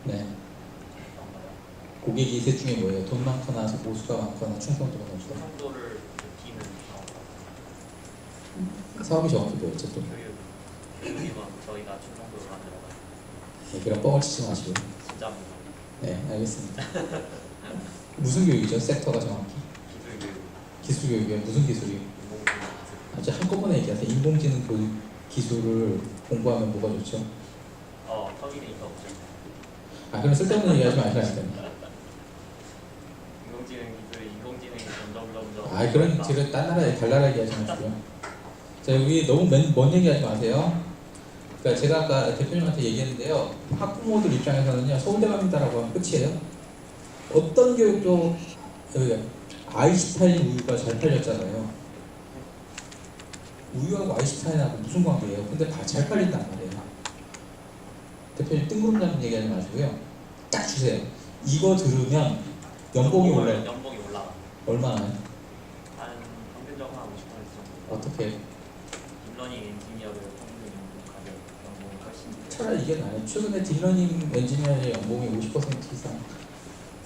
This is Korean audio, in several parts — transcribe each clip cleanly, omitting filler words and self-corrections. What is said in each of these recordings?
네. 고객이 셋 중에 뭐예요? 돈 많거나 보수가 많거나 충성도가 높다. 충성도를 느끼는 사업이 정확히 뭐였죠 또? 교육이면 저희가 충성도를 만들어가지고. 네, 그럼 뻥을 치지 마시고. 진짜입니다. 네, 알겠습니다. 무슨 교육이죠? 섹터가 정확히? 기술 교육이요? 무슨 기술이요? 아주 한꺼번에 얘기하세요. 인공지능 교육 기술을 공부하면 뭐가 좋죠? 터미네이터 없죠. 그럼 쓸데없는 얘기하지 마시라니까요. 인공지능이 점점. 그런 제가 딴 나라에 달나라 얘기하지 마시고요. 자, 여기 너무 먼 얘기하지 마세요. 그러니까 제가 아까 대표님한테 얘기했는데요. 학부모들 입장에서는요, 서울대 갑니다라고 하면 끝이에요. 어떤 교육도 여기가 아이슈타인 우유가 잘 팔렸잖아요. 우유하고 아이슈타인하고 무슨 관계예요? 근데 다 잘 팔린단 말이에요. 대표님 뜬구름 잡는 얘기하지 마시고요. 딱 주세요. 이거 들으면 연봉이 올라요. 연봉이 올라가. 얼마나요? 한 평균적으로 한 50% 정도. 어떻게? 딥러닝 엔지니어들 평균 가격 연봉이 훨씬. 차라리 이게 나아요. 최근에 딥러닝 엔지니어의 연봉이 50% 이상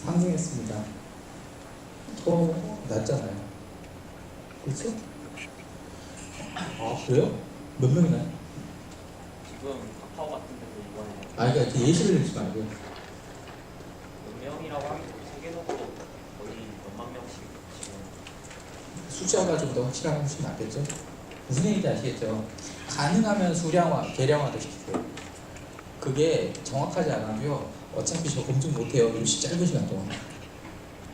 상승했습니다. 더 낮잖아요. 그렇죠? 그래요? 몇 명이나요? 지금 카카오 같은 데도 이번에 그러니까 예시를 들지 말고요. 몇 명이라고 하면 세계적으로 거의 몇만 명씩 지금. 숫자가 좀 더 확실하면 훨씬 낫겠죠? 무슨 얘기인지 아시겠죠? 가능하면 수량화, 계량화도 시키세요. 그게 정확하지 않아도요, 어차피 저 검증 못해요. 역시 짧은 시간 동안.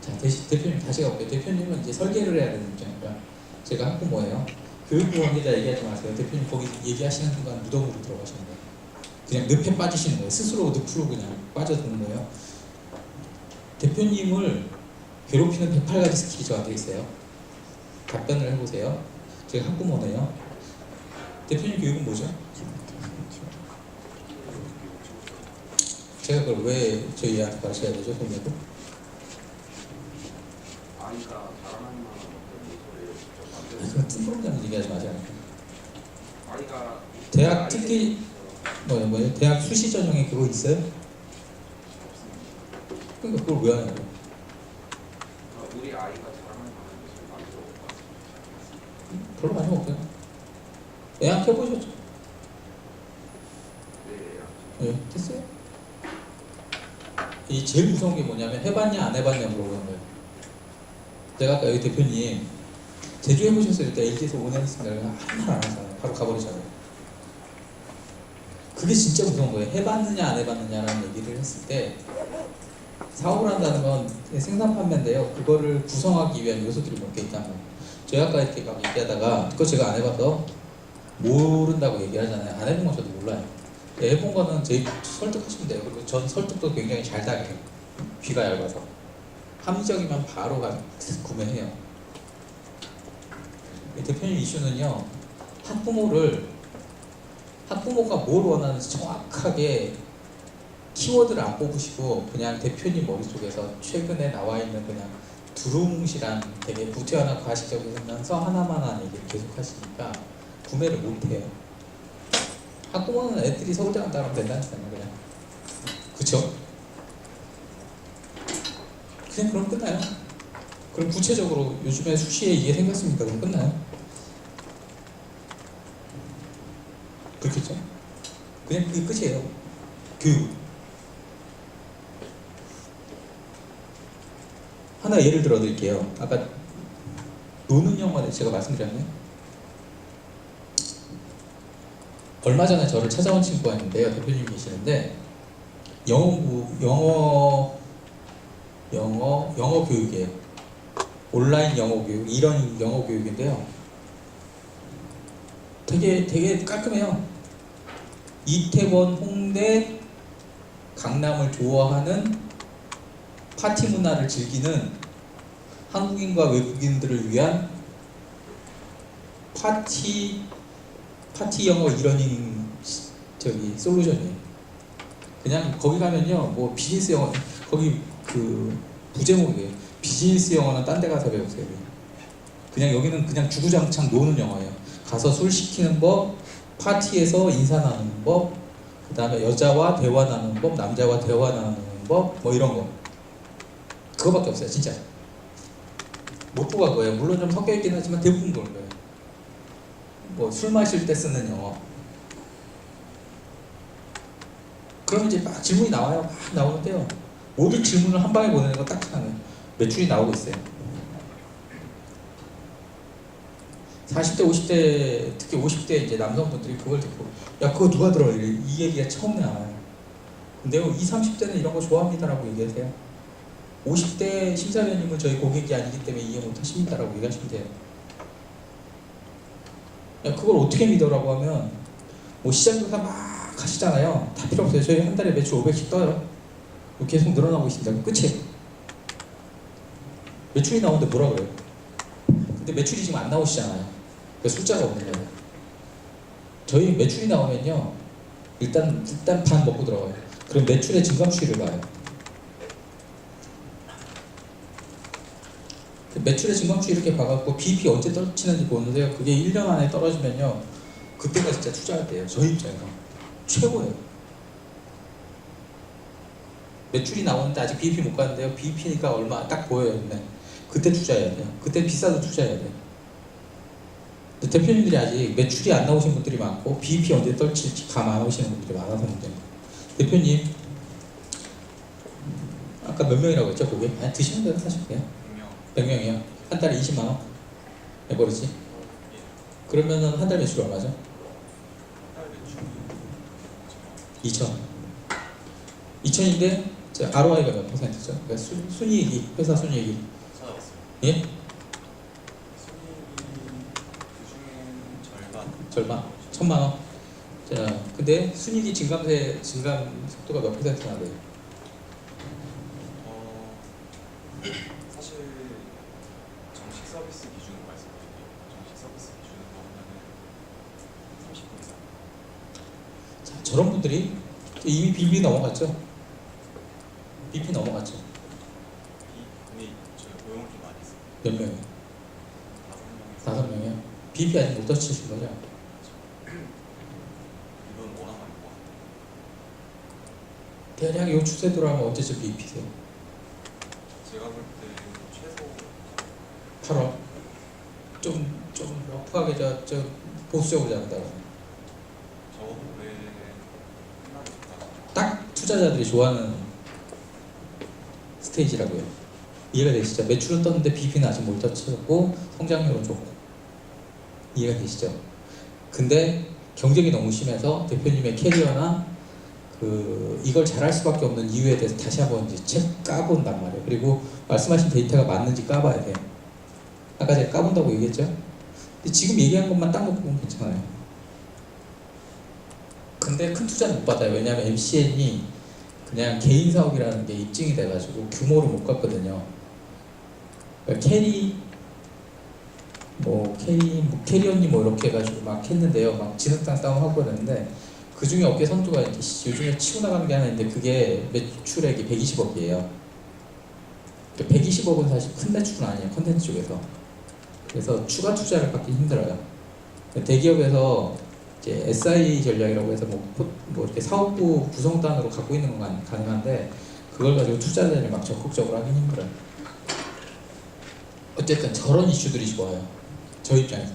자, 대표님 다시 가볼게요. 대표님은 이제 설계를 해야 되는 입장이니까. 제가 학부모예요. 교육부 관계자 얘기하지 마세요. 대표님 거기 얘기하시는 순간 무덤으로 들어가시는 거예요. 그냥 늪에 빠지시는 거예요. 스스로 늪으로 그냥 빠져드는 거예요. 대표님을 괴롭히는 108가지 스킬이 저한테 있어요. 답변을 해보세요. 제가 학부모네요. 대표님 교육은 뭐죠? 제가 그걸 왜 저희 애한테 가르쳐야 되죠? 선배도? 아이가 자라나는 만한 어떤 요소를 그건 뜬구름잡는 얘기하지 마세요. 아이가 대학 특기 뭐예요? 대학 수시 전형에 그거 있어요? 그러니까 그걸 왜 하냐고. 우리 아이가 자라나는 만한 것을 만들어 봤습니다. 별로 관심 없어요. 애학 해보셨죠? 네, 됐어요. 이 제일 무서운 게 뭐냐면 해봤냐 안 해봤냐 물어보는 거예요. 제가 아까 여기 대표님 제주 해보셨어요? 그때 LG에서 5년 했습니다. 한 말 안 하잖아요. 바로 가버리잖아요. 그게 진짜 무서운 거예요. 해봤느냐 안 해봤느냐라는 얘기를 했을 때 사업을 한다는 건 생산 판매인데요. 그거를 구성하기 위한 요소들이 몇 개 있다는 거예요. 제가 아까 이렇게 막 얘기하다가 그거 제가 안 해봐서 모른다고 얘기하잖아요. 안 해본 건 저도 몰라요. 해본 거는 제 설득하시면 돼요. 그리고 전 설득도 굉장히 잘 당해요. 귀가 얇아서. 합리적이면 바로 구매해요. 대표님 이슈는요, 학부모가 뭘 원하는지 정확하게 키워드를 안 뽑으시고 그냥 대표님 머릿속에서 최근에 나와 있는 그냥 두루뭉실한 되게 구태환하고 가식적이면서 하나만한 얘기를 계속 하시니까 구매를 못해요. 학부모는 애들이 서울대 간다 그러면 된다니까요. 그냥. 그쵸? 그냥 그럼 끝나요. 그럼 구체적으로 요즘에 수시에 이게 생겼습니까? 그럼 끝나요. 그렇겠죠? 그냥 그게 끝이에요. 교육. 하나 예를 들어 드릴게요. 아까 노는 영화에 제가 말씀드렸나요? 얼마 전에 저를 찾아온 친구가 있는데요. 대표님 계시는데 영어 교육이에요. 온라인 영어 교육, 이런 영어 교육인데요. 되게 깔끔해요. 이태원, 홍대, 강남을 좋아하는 파티 문화를 즐기는 한국인과 외국인들을 위한 파티 영어 이러닝 솔루션이에요. 그냥 거기 가면요, 뭐 비즈니스 영어, 거기 그 부제목이에요. 비즈니스 영어는 딴 데 가서 배우세요. 그냥 여기는 그냥 주구장창 노는 영어예요. 가서 술 시키는 법, 파티에서 인사 나누는 법, 그 다음에 여자와 대화 나누는 법, 남자와 대화 나누는 법, 뭐 이런 거. 그거밖에 없어요, 진짜. 목표가 그거예요. 물론 좀 섞여 있긴 하지만 대부분 그런 거예요. 뭐 술 마실 때 쓰는 영어. 그러면 이제 막 질문이 나와요. 막 나오는데요. 모든 질문을 한 방에 보내는 거 딱 하나예요. 매출이 나오고 있어요. 40대, 50대, 특히 50대 이제 남성분들이 그걸 듣고 야 그거 누가 들어? 이 얘기가 처음 나와요. 근데요 20, 30대는 이런 거 좋아합니다라고 얘기하세요. 50대 심사위원님은 저희 고객이 아니기 때문에 이해 못하십니다라고 얘기하시면 돼요. 야 그걸 어떻게 믿어라고 하면 뭐 시장조사 막 하시잖아요. 다 필요 없어요. 저희 한 달에 매출 500씩 떠요. 계속 늘어나고 있습니다. 끝이에요. 매출이 나오는데 뭐라 그래요? 근데 매출이 지금 안 나오시잖아요. 그 숫자가 없는 거예요. 저희 매출이 나오면요 일단 반 먹고 들어가요. 그럼 매출의 증감 추이를 봐요. 매출의 증감 추이 이렇게 봐갖고 BEP 언제 떨어지는지 보는데요. 그게 1년 안에 떨어지면요 그때가 진짜 투자할 때예요. 저희 입장에서 최고예요. 매출이 나오는데 아직 BEP 못 가는데요. BEP니까 얼마 딱 보여요. 근데 그때 투자해야 돼요. 그때 비싸도 투자해야 돼요. 근데 대표님들이 아직 매출이 안 나오신 분들이 많고 BEP 언제 떨칠지 감 안 오시는 분들이 많아서 문제입니다. 대표님 아까 몇 명이라고 했죠? 그게? 아니 드시면 돼요 사실 그냥 100명이요? 한 달에 20만 원? 해버리지? 그러면은 한 달 매출 얼마죠? 2천 2천인데 ROI가 몇 %죠? 그러니까 순이익이 회사 순이익이 찾아봤어요. 예? 그중엔 절반 1,000만 원. 자, 근데 순이익이 증감 속도가 몇 %나 돼요? 사실 정식 서비스 기준으로 말씀드릴게요. 정식 서비스 기준으로 하면은 30% 이상. 자, 저런 분들이 이미 BEP 넘어갔죠? BEP 넘어갔죠? 근데 저희 고용을 좀 많이 했어요. 몇 명이요? 5명에서 5명이요? BEP 아직 못 터치신 거죠? 이건 워낙 많이 것 같아요. 대략 이 추세대로 하면 언제쯤 BEP세요? 제가 볼 때 최소 8월? 좀 러프하게 저 보수적으로 잡는다고 적어도 올해 끝나는 것까지 딱 투자자들이 좋아하는 스테이지라고요. 이해가 되시죠? 매출은 떴는데 BEP는 아직 못 터치고 성장률은 좋고 이해가 되시죠? 근데 경쟁이 너무 심해서 대표님의 캐리어나 이걸 잘할 수밖에 없는 이유에 대해서 다시 한번 이제 책 까본단 말이에요. 그리고 말씀하신 데이터가 맞는지 까봐야 돼요. 아까 제가 까본다고 얘기했죠? 근데 지금 얘기한 것만 딱 놓고 보면 괜찮아요. 근데 큰 투자는 못 받아요. 왜냐하면 MCN이 그냥 개인 사업이라는 게 입증이 돼가지고 규모를 못 갔거든요. 그러니까 캐리 언니 뭐 이렇게 해가지고 막 했는데요. 막 진흙탕 싸움하고 그랬는데 그 중에 업계 선두가 요즘에 치고 나가는 게 하나 있는데 그게 매출액이 120억이에요. 120억은 사실 큰 매출은 아니에요. 컨텐츠 쪽에서. 그래서 추가 투자를 받기 힘들어요. 대기업에서 이제 SI 전략이라고 해서 뭐 이렇게 사업부 구성단으로 갖고 있는 건 가능한데 그걸 가지고 투자자들이 막 적극적으로 하긴 힘들어요. 어쨌든 저런 이슈들이 좋아요. 저 입장에서.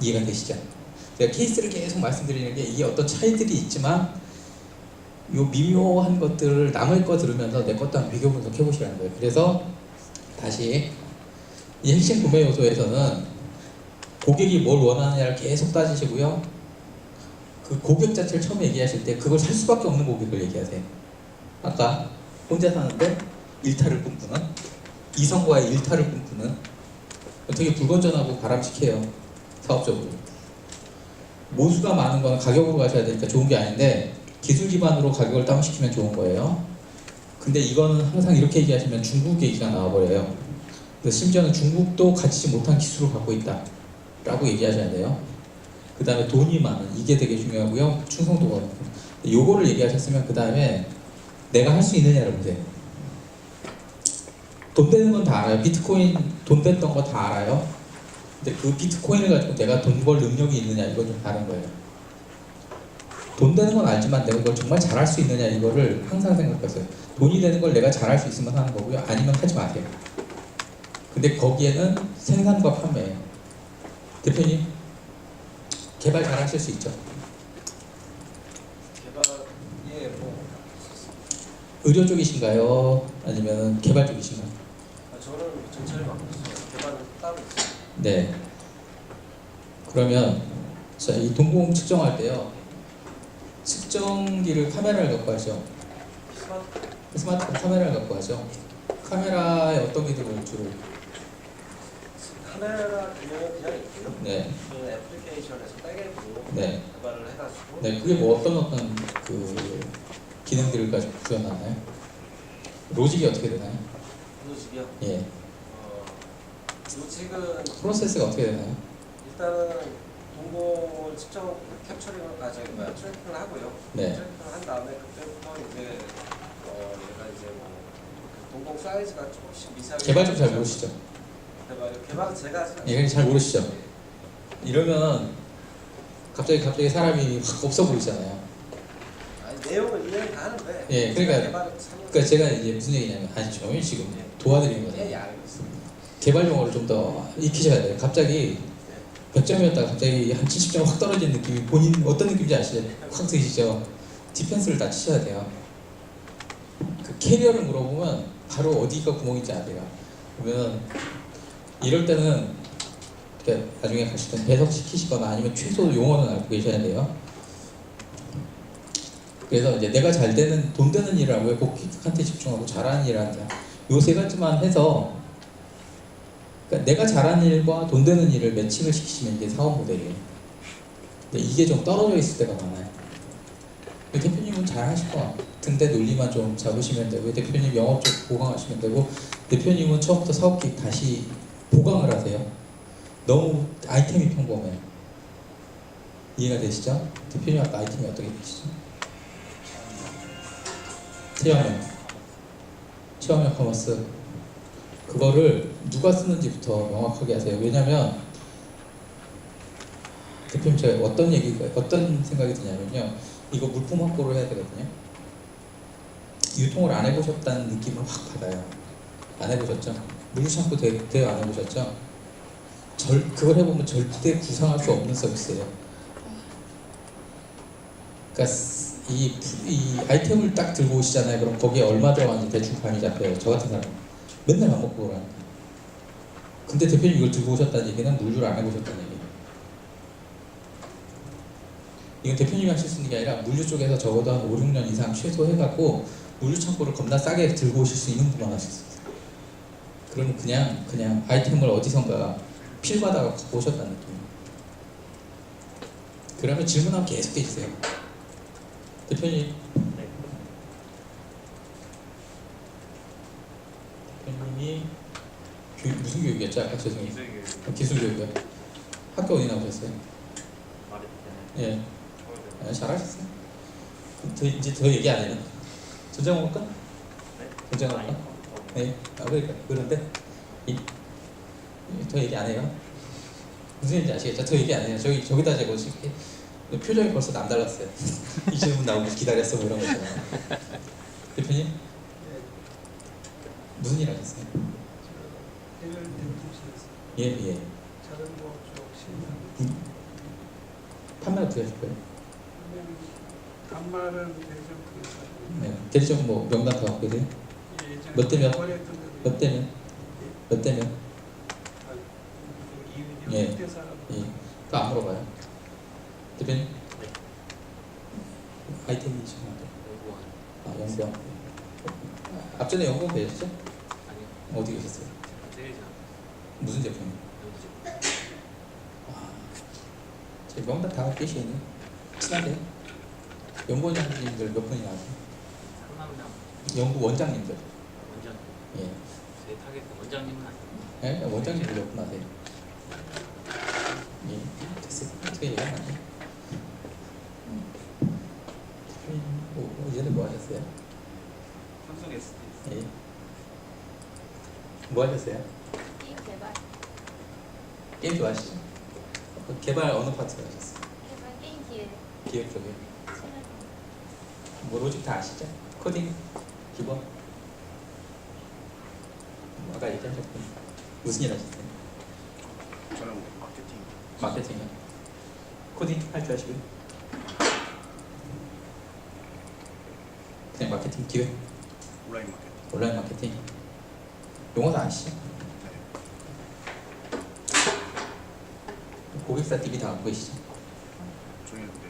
이해가 되시죠? 제가 케이스를 계속 말씀드리는 게 이게 어떤 차이들이 있지만 요 미묘한 것들을 남의 거 들으면서 내 것도 한번 비교 분석해 보시라는 거예요. 그래서 다시 이 핵심 구매 요소에서는 고객이 뭘 원하느냐를 계속 따지시고요. 그 고객 자체를 처음에 얘기하실 때 그걸 살 수밖에 없는 고객을 얘기하세요. 아까 혼자 사는데 일탈을 꿈꾸는 이성과의 일탈을 꿈꾸는 되게 불건전하고 바람직해요. 사업적으로. 모수가 많은 건 가격으로 가셔야 되니까 좋은 게 아닌데 기술 기반으로 가격을 다운시키면 좋은 거예요. 근데 이거는 항상 이렇게 얘기하시면 중국 얘기가 나와버려요. 그래서 심지어는 중국도 가지지 못한 기술을 갖고 있다 라고 얘기하셔야 돼요. 그 다음에 돈이 많은, 이게 되게 중요하고요. 충성도가 높고. 요거를 얘기하셨으면 그 다음에 내가 할 수 있느냐를 보세요. 돈 되는 건 다 알아요. 비트코인 돈 됐던 거 다 알아요. 근데 그 비트코인을 가지고 내가 돈 벌 능력이 있느냐, 이건 좀 다른 거예요. 돈 되는 건 알지만 내가 이걸 정말 잘할 수 있느냐 이거를 항상 생각했어요. 돈이 되는 걸 내가 잘할 수 있으면 하는 거고요. 아니면 하지 마세요. 근데 거기에는 생산과 판매예요. 대표님 개발 잘하실 수 있죠? 개발 뭐 의료 쪽이신가요? 아니면 개발 쪽이신가요? 저는 전체를 맡고 있어요. 개발은 따로 있어요. 네. 그러면 자, 이 동공 측정할 때요. 측정기를 카메라를 갖고 하죠. 스마트폰 카메라를 갖고 하죠. 카메라에 어떤 기능을 주로? 카메라 기능은 그냥 있고요. 네. 그 애플리케이션에서 빼개고 네. 개발을 해가지고 네. 그게 뭐 어떤 그 기능들을 가지고 구현하나요? 로직이 어떻게 되나요? 로직이요. 예. 로직은 프로세스가 어떻게 되나요? 일단은 동공을 측정 트래킹을 하고요. 네. 트래킹을 한 다음에 그때부터 이제 얘가 이제 뭐 동공 사이즈가 조금씩 미세하게 개발 좀 잘 모르시죠? 개발은 제가 하진 않아요. 예, 잘 모르시죠? 이러면 갑자기 사람이 확 없어 보이잖아요. 아니, 내용을 이해는 다 하는데 예, 그러니까- 개발은 그러니까 제가 이제 무슨 얘기냐면 아시죠? 지금 도와드리는 예, 거잖아요. 알고 있습니다. 개발 용어를 좀 더 익히셔야 돼요. 갑자기 100점이었다가 갑자기 한 70점 확 떨어진 느낌이 본인 어떤 느낌인지 아시죠? 확 드시죠? 디펜스를 다 치셔야 돼요. 그 캐리어를 물어보면 바로 어디가 구멍인지 아세요. 그러면 이럴 때는 이렇게 나중에 가실 때 배석시키시거나 아니면 최소 용어는 알고 계셔야 돼요. 그래서 이제 내가 잘 되는 돈 되는 일을 하고요. 고객한테 집중하고 잘하는 일을 한다. 요 세 가지만 해서 그러니까 내가 잘하는 일과 돈 되는 일을 매칭을 시키시면 이게 사업 모델이에요. 근데 이게 좀 떨어져 있을 때가 많아요. 대표님은 잘 하실 것 같은데 논리만 좀 잡으시면 되고 대표님 영업 쪽 보강하시면 되고 대표님은 처음부터 사업 계획 다시 보강을 하세요. 너무 아이템이 평범해요. 이해가 되시죠? 대표님 아까 아이템이 어떻게 되시죠? 체험형 커머스 그거를 누가 쓰는지부터 명확하게 하세요. 왜냐면 대표님 제가 어떤 생각이 드냐면요. 이거 물품 확보를 해야 되거든요. 유통을 안 해보셨다는 느낌을 확 받아요. 안 해보셨죠? 물류창고 대여 안 해보셨죠? 그걸 해보면 절대 구상할 수 없는 서비스예요. 그러니까 이 아이템을 딱 들고 오시잖아요. 그럼 거기에 얼마 들어가는지 대충 감이 잡혀요. 저 같은 사람 맨날 밥 먹고 그러니까. 근데 대표님 이걸 들고 오셨다는 얘기는 물류를 안 해보셨다는 얘기예요. 이건 대표님이 하실 수 있는 게 아니라 물류 쪽에서 적어도 한 5, 6년 이상 최소 해갖고 물류 창고를 겁나 싸게 들고 오실 수 있는 분만 하실 수 있어요. 그러면 그냥 아이템을 어디선가 필 받아가 갖고 오셨다는 느낌이에요. 그러면 질문하면 계속 해주세요. 대표님. 네. 대표님이 무슨 교육이었죠? 아까 죄송해요. 기술교육 기술 교육이요. 학교 어디 나오셨어요? 말했잖아요. 예. 잘하셨어요. 이제 더 얘기 안 해요. 전쟁 할까? 네? 전쟁 아니, 할까? 네. 그러니까 그런데 더 얘기 안 해요. 무슨 얘기인지 아시겠죠? 더 얘기 안 해요. 저기다 제가 이렇게 표정이 벌써 남달랐어요. 이 질문 나오고 기다렸어 뭐 이런 거 있잖아요. 대표님 무슨 일 하셨어요? 해결 대통령실에서 예. 자전거 쪽 신상 판매 어떻게 하실 거예요? 그냥 단말은 대전区네. 대리점 뭐 명단 다 갖고 계세요? 예전에 몇 대면? 거래했던 데도 몇 대면? 몇 대면? 예. 이윤이 6대 사람 예. 그거 안 물어봐요. 대표님? 아이템이 지금 연구원. 앞전에 연구원 계셨죠? 아니요. 어디 계셨어요? 때리지 않아요. 무슨 제품? 제 명단 다 갖고 계시네. 친하게. 연구원장님들 몇 분이나 하세요? 상담장 연구 원장님들. 원장 예. 제 타겟 원장님은 아니에요. 예? 원장님들 몇 분 하세요? 예. 됐어요. 어떻게 얘기하면 안 돼요? 이제는 뭐 하셨어요? 삼성 SD 예. 뭐 하셨어요? 게임 개발, 게임 좋아하시죠? 개발 어느 파트를 하셨어요? 개발 게임 기획, 기획 쪽에. 최근 뭐 로직 다 아시죠? 코딩 기본. 아까 얘기하셨던 무슨 일 하셨어요? 저는 마케팅. 마케팅이요. 코딩 할 줄 아시고요. 그냥 마케팅 기획, 온라인 마케팅. 온라인 마케팅. 용어도 아시죠? 고객사 DB 다 갖고 계시죠? 저희는 근데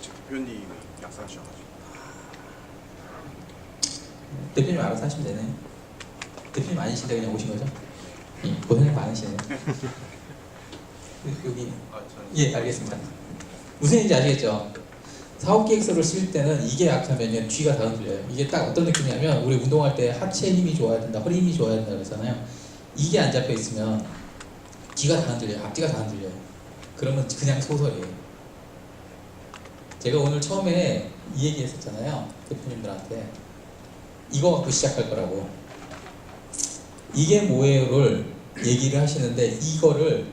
제 대표님이 약사하셔가지고 대표님 알아서 하시면 되네. 대표님 아니신데 그냥 오신 거죠? 예, 고생이 많으시네요. 여기 예 알겠습니다. 무슨 얘기인지 아시겠죠? 사업계획서를 쓸 때는 이게 약하면 뒤가 다 흔들려요. 이게 딱 어떤 느낌이냐면 우리 운동할 때 하체 힘이 좋아야 된다, 허리 힘이 좋아야 된다 그러잖아요. 이게 안 잡혀 있으면 뒤가 다 흔들려요. 앞뒤가 다 흔들려요. 그러면 그냥 소설이에요. 제가 오늘 처음에 이 얘기 했었잖아요. 대표님들한테 이거 갖고 시작할 거라고. 이게 뭐예요를 얘기를 하시는데 이거를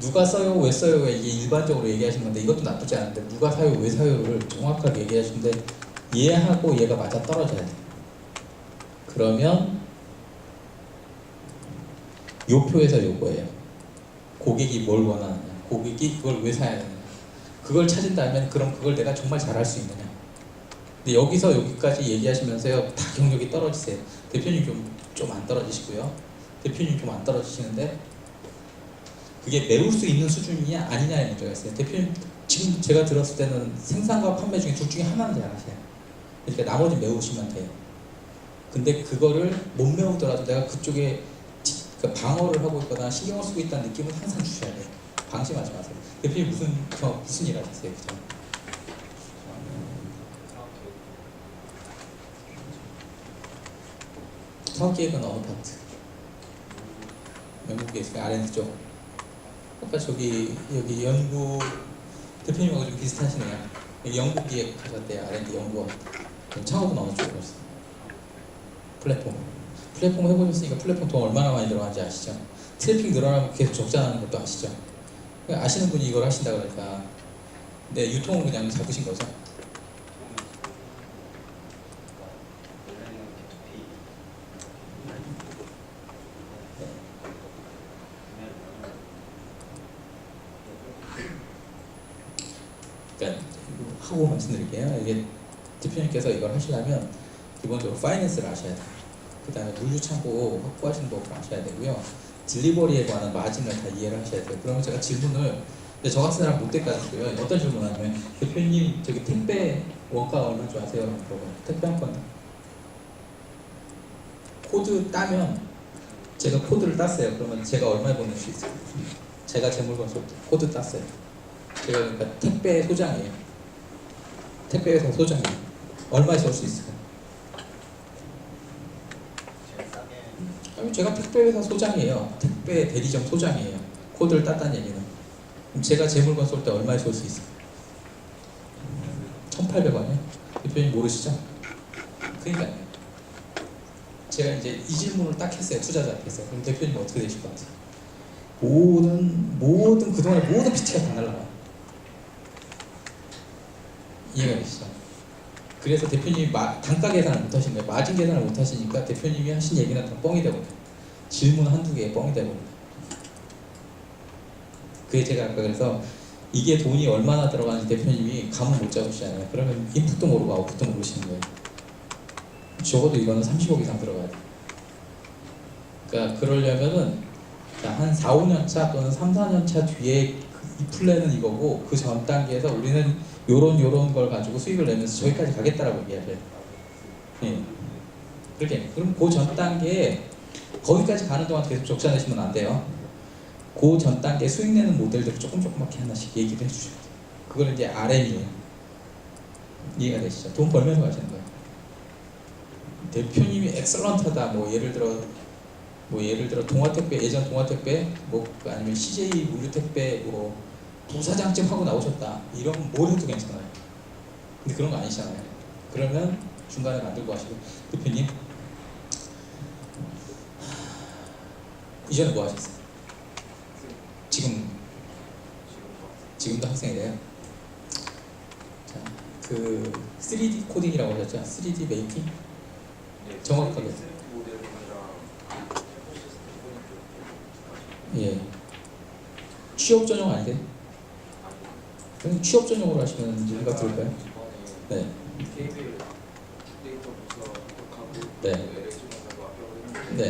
누가 써요, 왜 써요, 이게 일반적으로 얘기하시는 건데 이것도 나쁘지 않은데 누가 사요, 왜 사요를 정확하게 얘기하시는데 얘하고 얘가 맞아 떨어져야 돼. 그러면 요 표에서 요거예요. 고객이 뭘 원하느냐, 고객이 그걸 왜 사야 되느냐, 그걸 찾은다면 그럼 그걸 내가 정말 잘할 수 있느냐. 근데 여기서 여기까지 얘기하시면서요 다 경력이 떨어지세요. 대표님 좀 안 떨어지시고요. 대표님 좀 안 떨어지시는데 그게 메울 수 있는 수준이냐 아니냐의 문제가 있어요. 대표님 지금 제가 들었을 때는 생산과 판매 중에 둘 중에 하나는 잘하세요. 그러니까 나머지 메우시면 돼요. 근데 그거를 못 메우더라도 내가 그쪽에 그러니까 방어를 하고 있거나 신경을 쓰고 있다는 느낌을 항상 주셔야 돼요. 방심하지 마세요. 대표님 무슨 일 하셨어요? 그죠? 사업계획은 어느 파트? 연구계 있어요. R&D쪽. 아까 저기 여기 연구 대표님하고 좀 비슷하시네요. 여기 연구기획 하셨대요. R&D 연구원. 창업은 어느 쪽으로 하셨어요? 플랫폼 해보셨으니까 플랫폼 돈 얼마나 많이 들어가는지 아시죠? 트래픽 늘어나면 계속 적자 나는 것도 아시죠? 아시는 분이 이걸 하신다 그러니까. 네, 유통은 그냥 잡으신 거죠? 그러니까 하고 말씀드릴게요. 이게 대표님께서 이걸 하시려면 기본적으로 파이낸스를 아셔야 돼요. 그 다음에 물류창고 확보하시는 법을 아셔야 되고요. 딜리버리에 관한 마진을 다 이해를 하셔야 돼요. 그러면 제가 질문을 근데 저 같은 사람 못 될까지고요. 어떤 질문을 하냐면 대표님 저기 택배 원가 얼마 줄 아세요? 물어봐요. 택배 한 건 코드 따면 제가 코드를 땄어요. 그러면 제가 얼마에 보낼 수 있어요? 제가 제 물건 코드 땄어요. 제가 그러니까 택배 소장이에요. 택배 회사 소장이에요. 얼마에 줄 수 있어요? 아니, 제가 택배 회사 소장이에요. 택배 대리점 소장이에요. 코드를 땄다는 얘기는. 그럼 제가 제 물건 쏠 때 얼마에 쏠 수 있어요? 1,800원이요? 대표님 모르시죠? 그러니까 제가 이제 이 질문을 딱 했어요. 투자자한테서. 그럼 대표님 어떻게 되실 것 같아요? 모든 그동안의 모든 PT가 다 날라가요. 이해가 되시죠? 그래서 대표님이 단가 계산을 못 하신 거예요. 마진 계산을 못 하시니까 대표님이 하신 얘기는 다 뻥이 되고 질문 한두 개에 뻥이 되고 그게 제가 아까 그래서 이게 돈이 얼마나 들어가는지 대표님이 감을 못 잡으시잖아요. 그러면 인풋도 모르고 아웃풋도 모르시는 거예요. 적어도 이거는 30억 이상 들어가야 돼요. 그러니까 그러려면은 한 4, 5년 차 또는 3, 4년 차 뒤에 이 플랜은 이거고 그 전 단계에서 우리는 요런 걸 가지고 수익을 내면서 저기까지 가겠다라고 얘기하세요. 예. 그렇게. 그럼 그 전 단계에 거기까지 가는 동안 계속 적자 내시면 안 돼요. 그 전 단계 수익 내는 모델들을 조금밖에 하나씩 얘기를 해주셔야 돼요. 그걸 이제 RM이에요. 이해가 되시죠? 돈 벌면서 가시는 거예요. 대표님이 엑설런트하다. 뭐 예를 들어 동아택배 예전 동아택배 뭐 아니면 CJ 물류택배 뭐 부사장쯤 하고 나오셨다. 이러면 뭘 해도 괜찮아요. 근데 그런 거 아니잖아요. 그러면 중간에 만들고 하시고 대표님 이전에 뭐 하셨어요? 지금도 학생이래요. 자, 그 3D 코딩이라고 하셨죠? 3D 메이킹? 네, 정확하게. 3D 모델 공장 셰프 시스템 예. 취업 전용 아니세요? 그럼 취업 전용으로 하시면 뭔가 들을까요? 이번에 네. KBL 데이터 부서 합격하고 네. LH 공사도 합격을 했는데 네.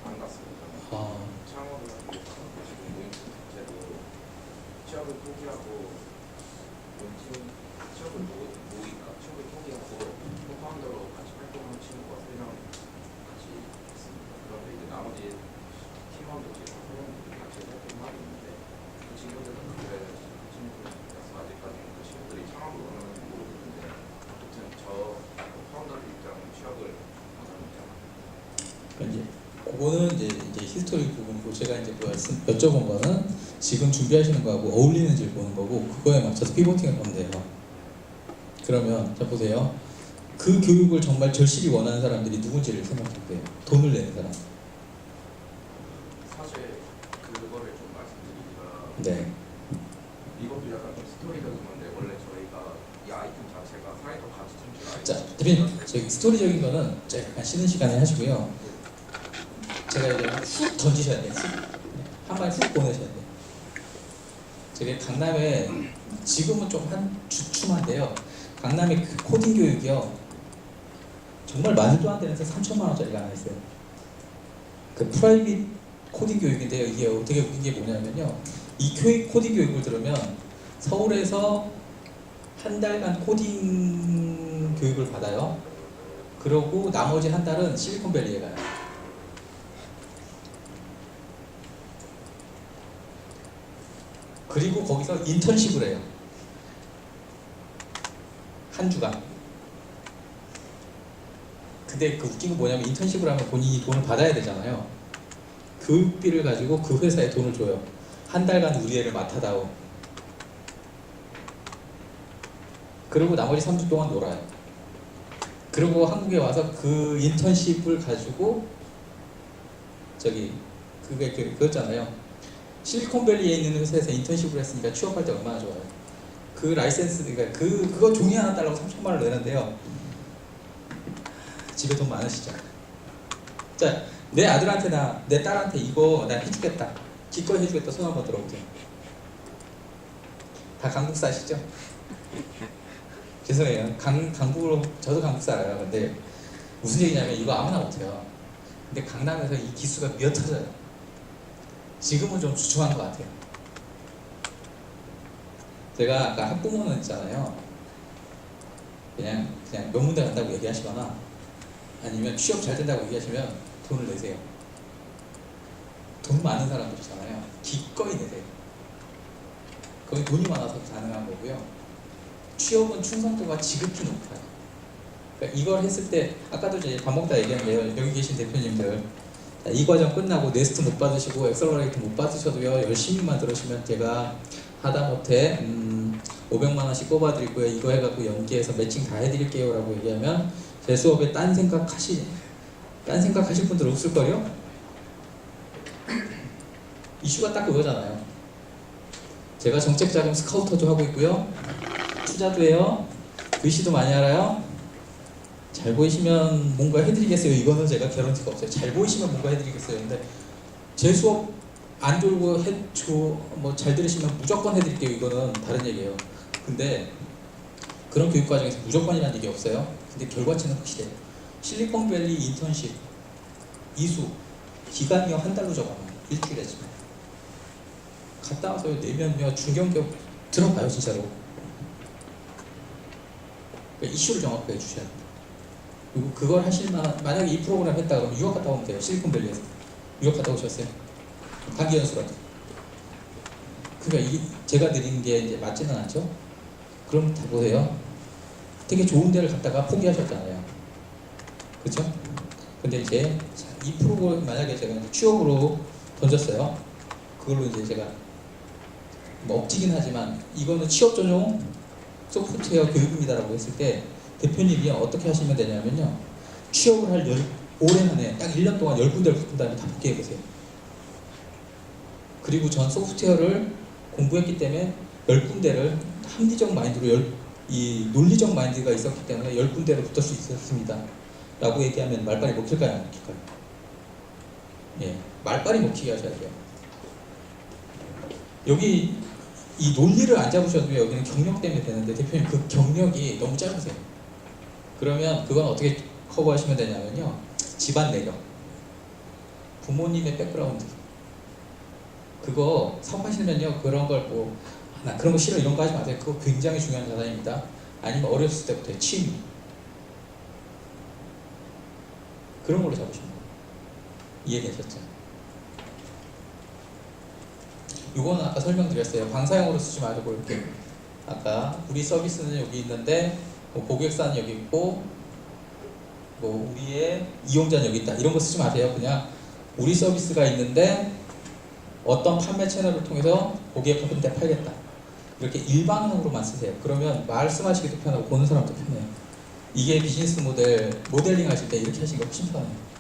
안 갔습니다. 아, 창업을 하기 위해서 지금 모임 자체로 취업을 포기하고 취업을 모의가 취업을 포기하고 코파운더로 같이 활동하는 친구가 3명 같이 있습니다. 그런데 이제 나머지 팀원들이 다 사람들이 같이 활동하고 있는데 그 친구들은 그래 친구들이라서 아직까지는 그 친구들이 창업을 원하는지 모르겠는데 아무튼 저 파운더들 입장은 취업을 하는 입장입니다. 그러니까 이제 그거는 이제 히스토리 부분이고 제가 이제 여쭤본 거는 지금 준비하시는 거하고 어울리는지를 보는 거고 그거에 맞춰서 피보팅을 하면 돼요. 그러면 자 보세요. 그 교육을 정말 절실히 원하는 사람들이 누군지를 생각해 보세요. 돈을 내는 사람. 사실 그거를 좀 말씀드리기가 네. 이것도 약간 좀 스토리적인 건데 원래 저희가 이 아이템 자체가 사이버 가치 창출 아이템 자, 대표님, 저기 스토리적인 거는 약간 쉬는 시간에 하시고요. 제가 이제 훅 던지셔야 돼요. 한 마디 훅 보내셔야 돼요. 저기 강남에 지금은 좀 한 주춤한데요. 강남에 그 코딩 교육이요. 정말 말도 안 되는 3천만 원짜리가 하나 있어요. 그 프라이빗 코딩 교육인데요. 이게 어떻게 웃긴 게 뭐냐면요. 이 코딩 교육을 들으면 서울에서 한 달간 코딩 교육을 받아요. 그러고 나머지 한 달은 실리콘밸리에 가요. 그리고 거기서 인턴십을 해요. 한 주간. 근데 그 웃긴 건 뭐냐면 인턴십을 하면 본인이 돈을 받아야 되잖아요. 교육비를 가지고 그 회사에 돈을 줘요. 한 달간 우리 애를 맡아다오. 그리고 나머지 3주 동안 놀아요. 그리고 한국에 와서 그 인턴십을 가지고 저기 그게 그거잖아요. 실리콘밸리에 있는 회사에서 인턴십을 했으니까 취업할 때 얼마나 좋아요. 그 라이센스 그러니까 그거 종이 하나 달라고 3천만 원을 내는데요. 집에 돈 많으시죠? 자, 내 아들한테나 내 딸한테 이거 나 해주겠다. 기꺼이 해주겠다. 손 한번 들어보세요. 다 강북 사시죠? 죄송해요. 강북으로 저도 강북 살아요. 근데 무슨 얘기냐면 이거 아무나 못해요. 근데 강남에서 이 기수가 미어터져요. 지금은 좀 주춤한 것 같아요. 제가 아까 학부모는 있잖아요. 그냥 명문대 간다고 얘기하시거나 아니면 취업 잘 된다고 얘기하시면 돈을 내세요. 돈 많은 사람들 있잖아요. 기꺼이 내세요. 거기 돈이 많아서 가능한 거고요. 취업은 충성도가 지극히 높아요. 그러니까 이걸 했을 때 아까도 이제 밥 먹다 얘기했는데요. 여기 계신 대표님들 이 과정 끝나고 네스트 못 받으시고 엑셀러레이터 못 받으셔도요. 열심히만 들으시면 제가 하다못해 500만 원씩 뽑아드리고요. 이거 해갖고 연계해서 매칭 다 해드릴게요 라고 얘기하면 제 수업에 딴 생각하실 분들 없을걸요? 이슈가 딱 그거잖아요. 제가 정책자금 스카우터도 하고 있고요. 투자도 해요. 글씨도 많이 알아요. 잘 보이시면 뭔가 해드리겠어요. 이거는 제가 개런티가 없어요. 잘 보이시면 뭔가 해드리겠어요. 근데 제 수업 안 졸고 뭐 잘 들으시면 무조건 해드릴게요. 이거는 다른 얘기예요. 근데 그런 교육 과정에서 무조건이라는 얘기 없어요. 근데 결과치는 확실해요. 실리콘밸리 인턴십 이수 기간이요 한 달로 적어놔요. 일주일에 지금 갔다 와서 내면요 중견기업 들어가요 진짜로. 그러니까 이슈를 정확하게 해주셔야 돼요. 그리고 그걸 하실 만한 만약에 이 프로그램 했다 그러면 유학 갔다 오면 돼요. 실리콘밸리에서 유학 갔다 오셨어요. 단기 연수라도. 그러니까 이 제가 드리는 게 이제 맞지는 않죠. 그럼 다 보세요. 되게 좋은 데를 갔다가 포기하셨잖아요. 그렇죠? 근데 이제 이 프로그램 만약에 제가 취업으로 던졌어요. 그걸로 이제 제가 뭐 억지긴 하지만 이거는 취업 전용 소프트웨어 교육입니다라고 했을 때 대표님이 어떻게 하시면 되냐면요. 취업을 할 올해 안에 딱 1년 동안 10군데를 붙은 다음에 다 복귀해 보세요. 그리고 전 소프트웨어를 공부했기 때문에 10군데를 합리적 마인드로 이 논리적 마인드가 있었기 때문에 10군데로 붙을 수 있었습니다. 라고 얘기하면 말빨이 먹힐까요? 안 먹힐까요? 예, 말빨이 먹히게 하셔야 돼요. 여기 이 논리를 안 잡으셔도 여기는 경력 때문에 되는데 대표님 그 경력이 너무 짧으세요. 그러면 그건 어떻게 커버하시면 되냐면요. 집안 내력, 부모님의 백그라운드, 그거 사업하시면요 그런 걸 뭐 나 그런 거 싫어 이런 거 하지 마세요. 그거 굉장히 중요한 자산입니다. 아니면 어렸을 때부터의 취미, 그런 걸로 잡으시면 돼요. 이해되셨죠? 요거는 아까 설명드렸어요. 방사형으로 쓰지 말고 이렇게 아까 우리 서비스는 여기 있는데 뭐 고객사는 여기 있고 뭐 우리의 이용자는 여기 있다 이런 거 쓰지 마세요. 그냥 우리 서비스가 있는데 어떤 판매 채널을 통해서 고객한테 팔겠다 이렇게 일반형으로만 쓰세요. 그러면 말씀하시기도 편하고 보는 사람도 편해요. 이게 비즈니스 모델링 하실 때 이렇게 하시는 게 훨씬 편해요.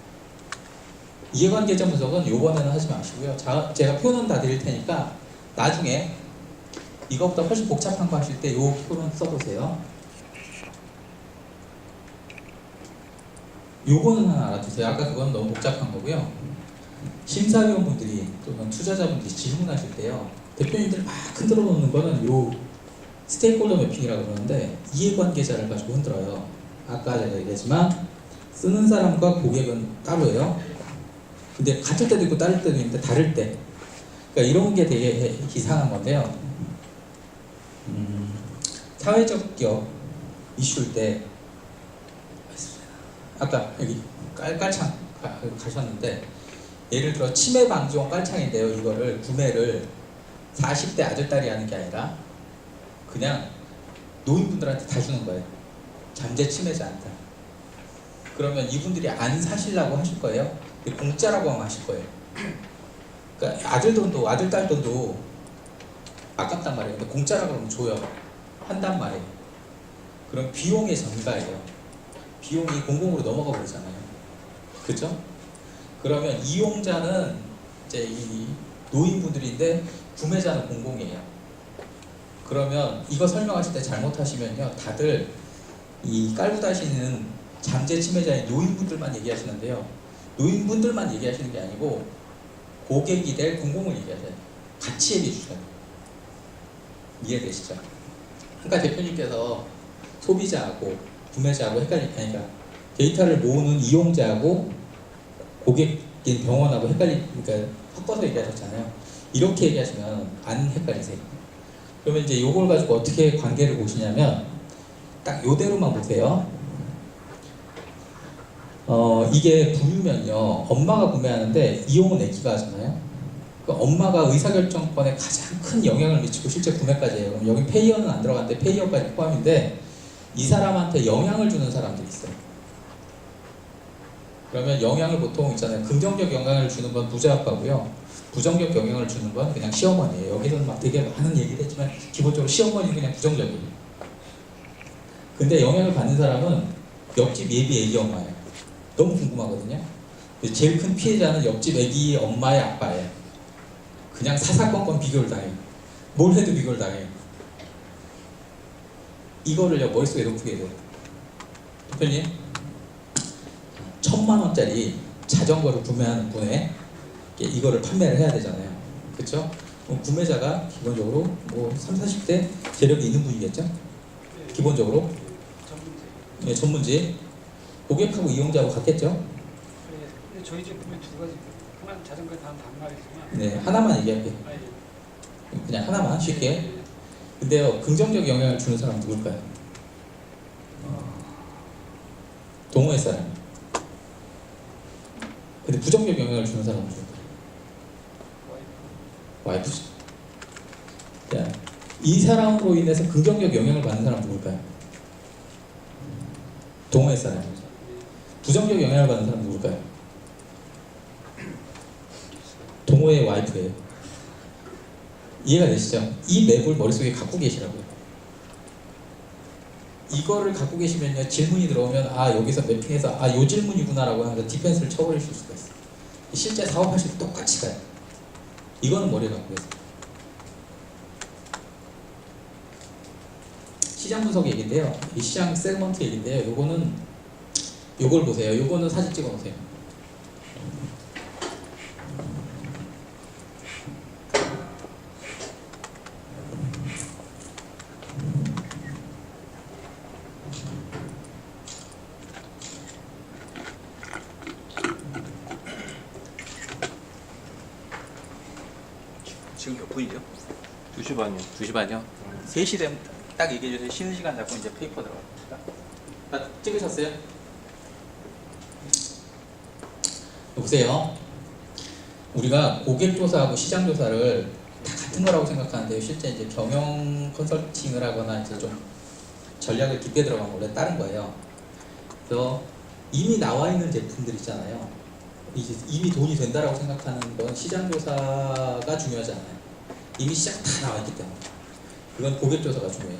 이해관계자 분석은 요번에는 하지 마시고요. 제가 표는 다 드릴 테니까 나중에 이것보다 훨씬 복잡한 거 하실 때 요 표는 써보세요. 요거는 하나 알아두세요. 아까 그건 너무 복잡한 거고요. 심사위원분들이 또는 투자자분들이 질문하실 때요. 대표님들 막 흔들어 놓는 거는 요 스테이크홀더 매핑이라고 그러는데 이해관계자를 가지고 흔들어요. 아까 제가 얘기했지만 쓰는 사람과 고객은 따로예요. 근데 같을 때도 있고 다를 때도 있는데 다를 때, 그러니까 이런 게 되게 이상한 건데요. 사회적 기업 이슈일 때 아까 여기 깔창 가셨는데 예를 들어 치매 방지용 깔창인데요. 이거를 구매를 40대 아들딸이 하는 게 아니라 그냥 노인분들한테 다 주는 거예요. 잠재 치매자 않다. 그러면 이분들이 안 사시려고 하실 거예요. 근데 공짜라고 하면 하실 거예요. 그러니까 아들 돈도 아들 딸 돈도 아깝단 말이에요. 근데 공짜라고 하면 줘요. 한단 말이에요. 그럼 비용의 전가예요. 비용이 공공으로 넘어가 버리잖아요. 그죠? 그러면 이용자는 이제 이 노인분들인데 구매자는 공공이에요. 그러면 이거 설명하실 때 잘못하시면요, 다들 이 깔고 다니시는 잠재 치매자인 노인분들만 얘기하시는데요. 노인분들만 얘기하시는 게 아니고 고객이 될 공공을 얘기하셔요. 같이 얘기해 주셔야 돼요. 이해되시죠? 그러니까 대표님께서 소비자하고 구매자하고 그러니까 데이터를 모으는 이용자하고 고객인 병원하고 그러니까 섞어서 얘기하셨잖아요. 이렇게 얘기하시면 안 헷갈리세요. 그러면 이제 요걸 가지고 어떻게 관계를 보시냐면 딱 요대로만 보세요. 이게 부유면요, 엄마가 구매하는데 이용은 애기가 하잖아요. 그 엄마가 의사결정권에 가장 큰 영향을 미치고 실제 구매까지 해요. 그럼 여기 페이어는 안 들어갔는데 페이어까지 포함인데 이 사람한테 영향을 주는 사람들이 있어요. 그러면 영향을 보통 있잖아요. 긍정적 영향을 주는 건 부자아빠고요. 부정적 영향을 주는 건 그냥 시어머니예요. 여기서는 막 되게 많은 얘기를 했지만 기본적으로 시어머니는 그냥 부정적이에요. 근데 영향을 받는 사람은 옆집 예비 애기 엄마예요. 너무 궁금하거든요. 제일 큰 피해자는 옆집 애기 엄마의 아빠예요. 그냥 사사건건 비교를 당해요. 뭘 해도 비교를 당해요. 이거를요 머릿속에 놓고 계세요. 대표님, 1000만 원짜리 자전거를 구매하는 분에 이거를 판매를 해야 되잖아요. 그렇죠? 그럼 구매자가 기본적으로 뭐 30, 40대 재력이 있는 분이겠죠? 기본적으로 네, 전문직. 고객하고 이용자하고 같겠죠? 근데 저희 제품에 두 가지, 하나는 자전거에 단 단말이지만, 네, 하나만 얘기할게요. 그냥 하나만 쉽게. 근데요, 긍정적 영향을 주는 사람은 누굴까요? 동호회 사람. 근데 부정적 영향을 주는 사람은 누굴까요? 와이프죠. 자, 이 사람으로 인해서 긍정적 영향을 받는 사람은 누굴까요? 동호회 사람. 부정적 영향을 받는 사람은 누굴까요? 동호회의 와이프예요. 이해가 되시죠? 이 맵을 머릿속에 갖고 계시라고요. 이거를 갖고 계시면요, 질문이 들어오면 아 여기서 매핑해서 아 요 질문이구나 라고 하면서 디펜스를 쳐버리실 수가 있어요. 실제 사업하실 때 똑같이 가요. 이거는 머리에 갖고 계세요. 시장 분석 얘기인데요. 이 시장 세그먼트 얘기인데요. 요거는 요걸 보세요. 요거는 사진 찍어 놓으세요. 지금 몇 분이죠? 2시 반이요. 2시 반이요? 3시 되면 딱 얘기해 주세요. 쉬는 시간 잡고 이제 페이퍼 들어갑니다. 다 찍으셨어요? 보세요. 우리가 고객 조사하고 시장 조사를 다 같은 거라고 생각하는데 실제 이제 경영 컨설팅을 하거나 이제 좀 전략을 깊게 들어가면 원래 다른 거예요. 그래서 이미 나와 있는 제품들 있잖아요. 이제 이미 돈이 된다라고 생각하는 건 시장 조사가 중요하지 않아요. 이미 시장 다 나와 있기 때문에 그건 고객 조사가 중요해요.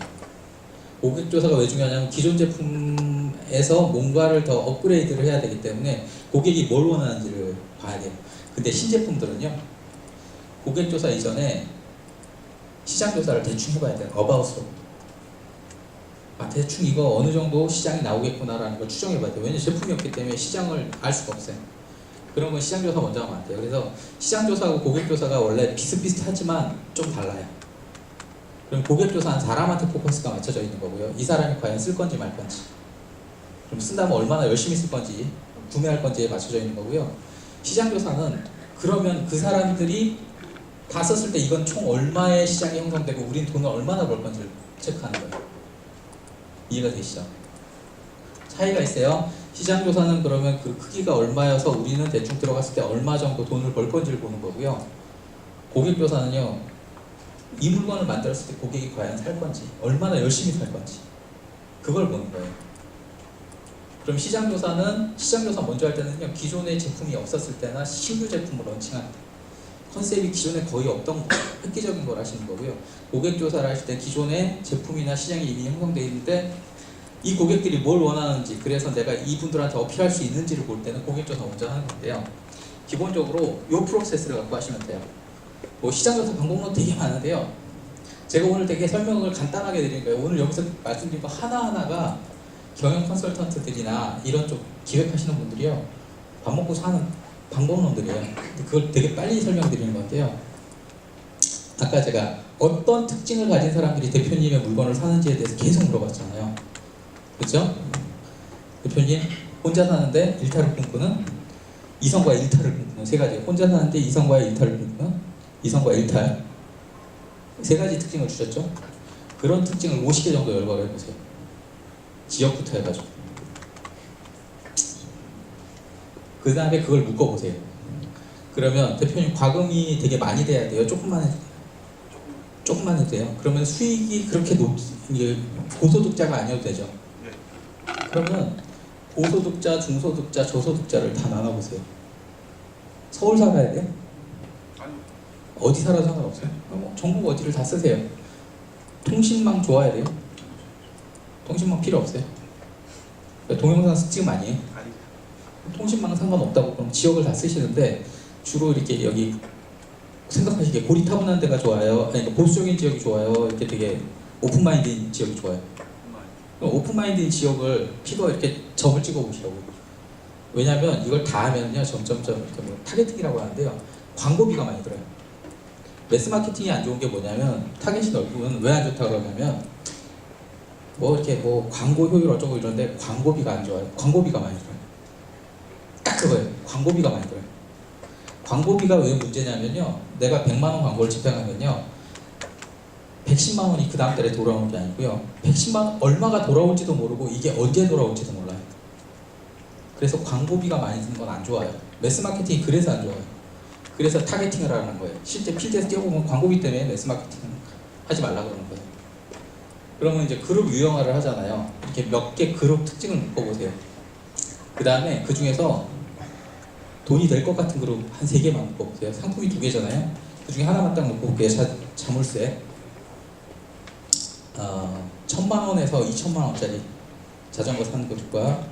고객 조사가 왜 중요하냐면 기존 제품에서 뭔가를 더 업그레이드를 해야 되기 때문에 고객이 뭘 원하는지를 봐야 돼요. 근데 신제품들은요, 고객 조사 이전에 시장 조사를 대충 해봐야 돼요. 어바웃으로. 아, 대충 이거 어느 정도 시장이 나오겠구나라는 걸 추정해봐야 돼요. 왜냐면 제품이 없기 때문에 시장을 알 수가 없어요. 그런 건 시장 조사 먼저 하면 안 돼요. 그래서 시장 조사하고 고객 조사가 원래 비슷비슷하지만 좀 달라요. 그럼 고객 조사는 사람한테 포커스가 맞춰져 있는 거고요. 이 사람이 과연 쓸 건지 말 건지, 그럼 쓴다면 얼마나 열심히 쓸 건지, 구매할 건지에 맞춰져 있는 거고요. 시장 조사는 그러면 그 사람들이 다 썼을 때 이건 총 얼마의 시장이 형성되고 우린 돈을 얼마나 벌 건지를 체크하는 거예요. 이해가 되시죠? 차이가 있어요. 시장 조사는 그러면 그 크기가 얼마여서 우리는 대충 들어갔을 때 얼마 정도 돈을 벌 건지를 보는 거고요. 고객 조사는요, 이 물건을 만들었을 때 고객이 과연 살 건지, 얼마나 열심히 살 건지, 그걸 보는 거예요. 그럼 시장 조사는, 시장 조사 먼저 할 때는요, 기존의 제품이 없었을 때나 신규 제품을 런칭할 때, 컨셉이 기존에 거의 없던 거, 획기적인 걸 하시는 거고요. 고객 조사를 하실 때 기존의 제품이나 시장이 이미 형성되어 있는데 이 고객들이 뭘 원하는지, 그래서 내가 이분들한테 어필할 수 있는지를 볼 때는 고객 조사 먼저 하는 건데요. 기본적으로 이 프로세스를 갖고 하시면 돼요. 뭐 시장 조사 방법론 되게 많은데요. 제가 오늘 되게 설명을 간단하게 드린 거예요. 오늘 여기서 말씀드린 거 하나하나가 경영 컨설턴트들이나 이런 쪽 기획하시는 분들이요, 밥 먹고서 하는 방법론들이에요. 근데 그걸 되게 빨리 설명드리는 건데요. 아까 제가 어떤 특징을 가진 사람들이 대표님의 물건을 사는지에 대해서 계속 물어봤잖아요. 그렇죠? 대표님 혼자 사는데 일탈을 꿈꾸는, 이성과의 일탈을 꿈꾸는 세 가지. 혼자 사는데 이성과의 일탈을 꿈꾸는, 이성과의 일탈, 세 가지 특징을 주셨죠? 그런 특징을 50개 정도 열거를 해보세요. 지역부터 해가지고. 그 다음에 그걸 묶어보세요. 그러면 대표님 과금이 되게 많이 돼야 돼요? 조금만 해도 돼요? 그러면 수익이 그렇게 고소득자가 아니어도 되죠? 그러면 고소득자, 중소득자, 저소득자를 다 나눠보세요. 서울 살아야 돼요? 어디 살아도 상관없어요? 전국 어디를 다 쓰세요. 통신망 좋아야 돼요? 통신망 필요 없어요. 동영상 찍음 아니에요? 통신망 상관없다고 그럼 지역을 다 쓰시는데 주로 이렇게 여기 생각하시기에 고리타분한 데가 좋아요? 아니 보수적인 지역이 좋아요? 이렇게 되게 오픈마인드인 지역이 좋아요? 그럼 오픈마인드인 지역을 피버 이렇게 점을 찍어 보시라고요. 왜냐하면 이걸 다 하면요 점점점 이렇게 뭐 타겟팅이라고 하는데요, 광고비가 많이 들어요. 매스 마케팅이 안 좋은 게 뭐냐면, 타겟이 넓으면 왜 안 좋다 그러냐면 뭐 이렇게 뭐 광고 효율 어쩌고 이러는데 광고비가 안 좋아요. 광고비가 많이 들어요. 딱 그거예요. 광고비가 많이 들어요. 광고비가 왜 문제냐면요, 내가 100만 원 광고를 집행하면요 110만 원이 그 다음 달에 돌아오는 게 아니고요, 110만 원 얼마가 돌아올지도 모르고 이게 언제 돌아올지도 몰라요. 그래서 광고비가 많이 드는 건 안 좋아요. 매스 마케팅이 그래서 안 좋아요. 그래서 타겟팅을 하는 거예요. 실제 필드에서 뛰어보면 광고비 때문에 매스 마케팅 하지 말라 그러는 거예요. 그러면 이제 그룹 유형화를 하잖아요. 이렇게 몇 개 그룹 특징을 묶어보세요. 그 다음에 그 중에서 돈이 될 것 같은 그룹 한 3개만 묶어보세요. 상품이 2개잖아요. 그 중에 하나만 딱 묶어 볼게요. 자물쇠. 1,000만 원에서 2,000만 원짜리 자전거 사는 그룹과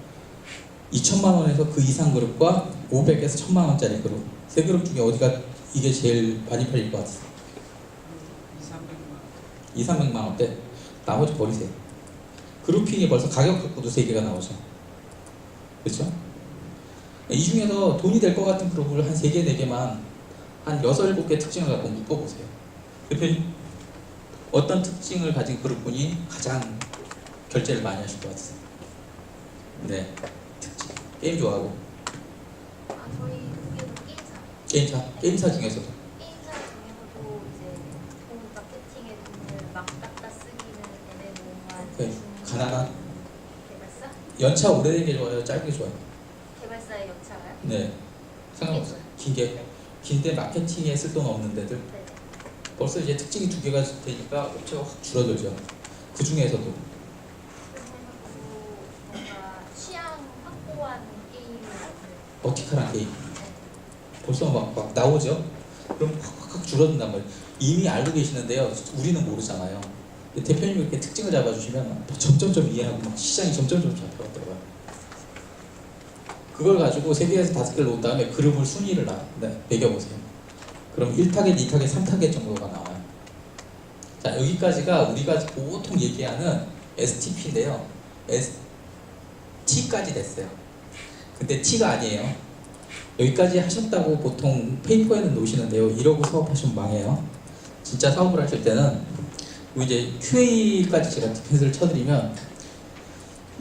2,000만 원에서 그 이상 그룹과 500에서 1,000만 원짜리 그룹, 세 그룹 중에 어디가 이게 제일 많이 팔릴 것 같아요? 2, 300만 원대. 나머지 버리세요. 그룹핑이 벌써 가격 갖고도 3개가 나오죠. 그렇죠? 이 중에서 돈이 될 것 같은 그룹을 한 3개, 4개만 한 6, 7개 특징을 갖고 묶어보세요. 대표님, 어떤 특징을 가진 그룹분이 가장 결제를 많이 하실 것 같으세요? 네, 특징. 게임 좋아하고. 아, 저희 두개도 게임사. 게임사 중에서도. 게임사 중에서도 이제 돈 마케팅에 돈을 막 갖다 쓰기는 애매모호한 네, 가난한. 개발사? 연차 오래된 게 좋아요? 짧은 게 좋아요? 개발사의 연차가요? 네. 상관없어요. 긴데 마케팅에 쓸 돈 없는 데들. 네. 벌써 이제 특징이 2개가 되니까 업체가 확 줄어들죠. 그 중에서도. 그래서 뭔가 취향 확고한 게임을 버티컬한 게임. 네. 벌써 막 나오죠? 그럼 확 줄어든단 말이에요. 이미 알고 계시는데요. 우리는 모르잖아요. 근데 대표님이 이렇게 특징을 잡아주시면 점점점 이해하고 막 시장이 점점점 잡혀가더라고요. 그걸 가지고 3개에서 5개를 놓은 다음에 그룹을 순위를 매겨보세요. 그럼 1타겟, 2타겟, 3타겟 정도가 나와요. 자, 여기까지가 우리가 보통 얘기하는 STP인데요. T까지 됐어요. 근데 T가 아니에요. 여기까지 하셨다고 보통 페이퍼에는 놓으시는데요. 이러고 사업하시면 망해요. 진짜 사업을 하실 때는 이제 QA까지 제가 디펜스를 쳐드리면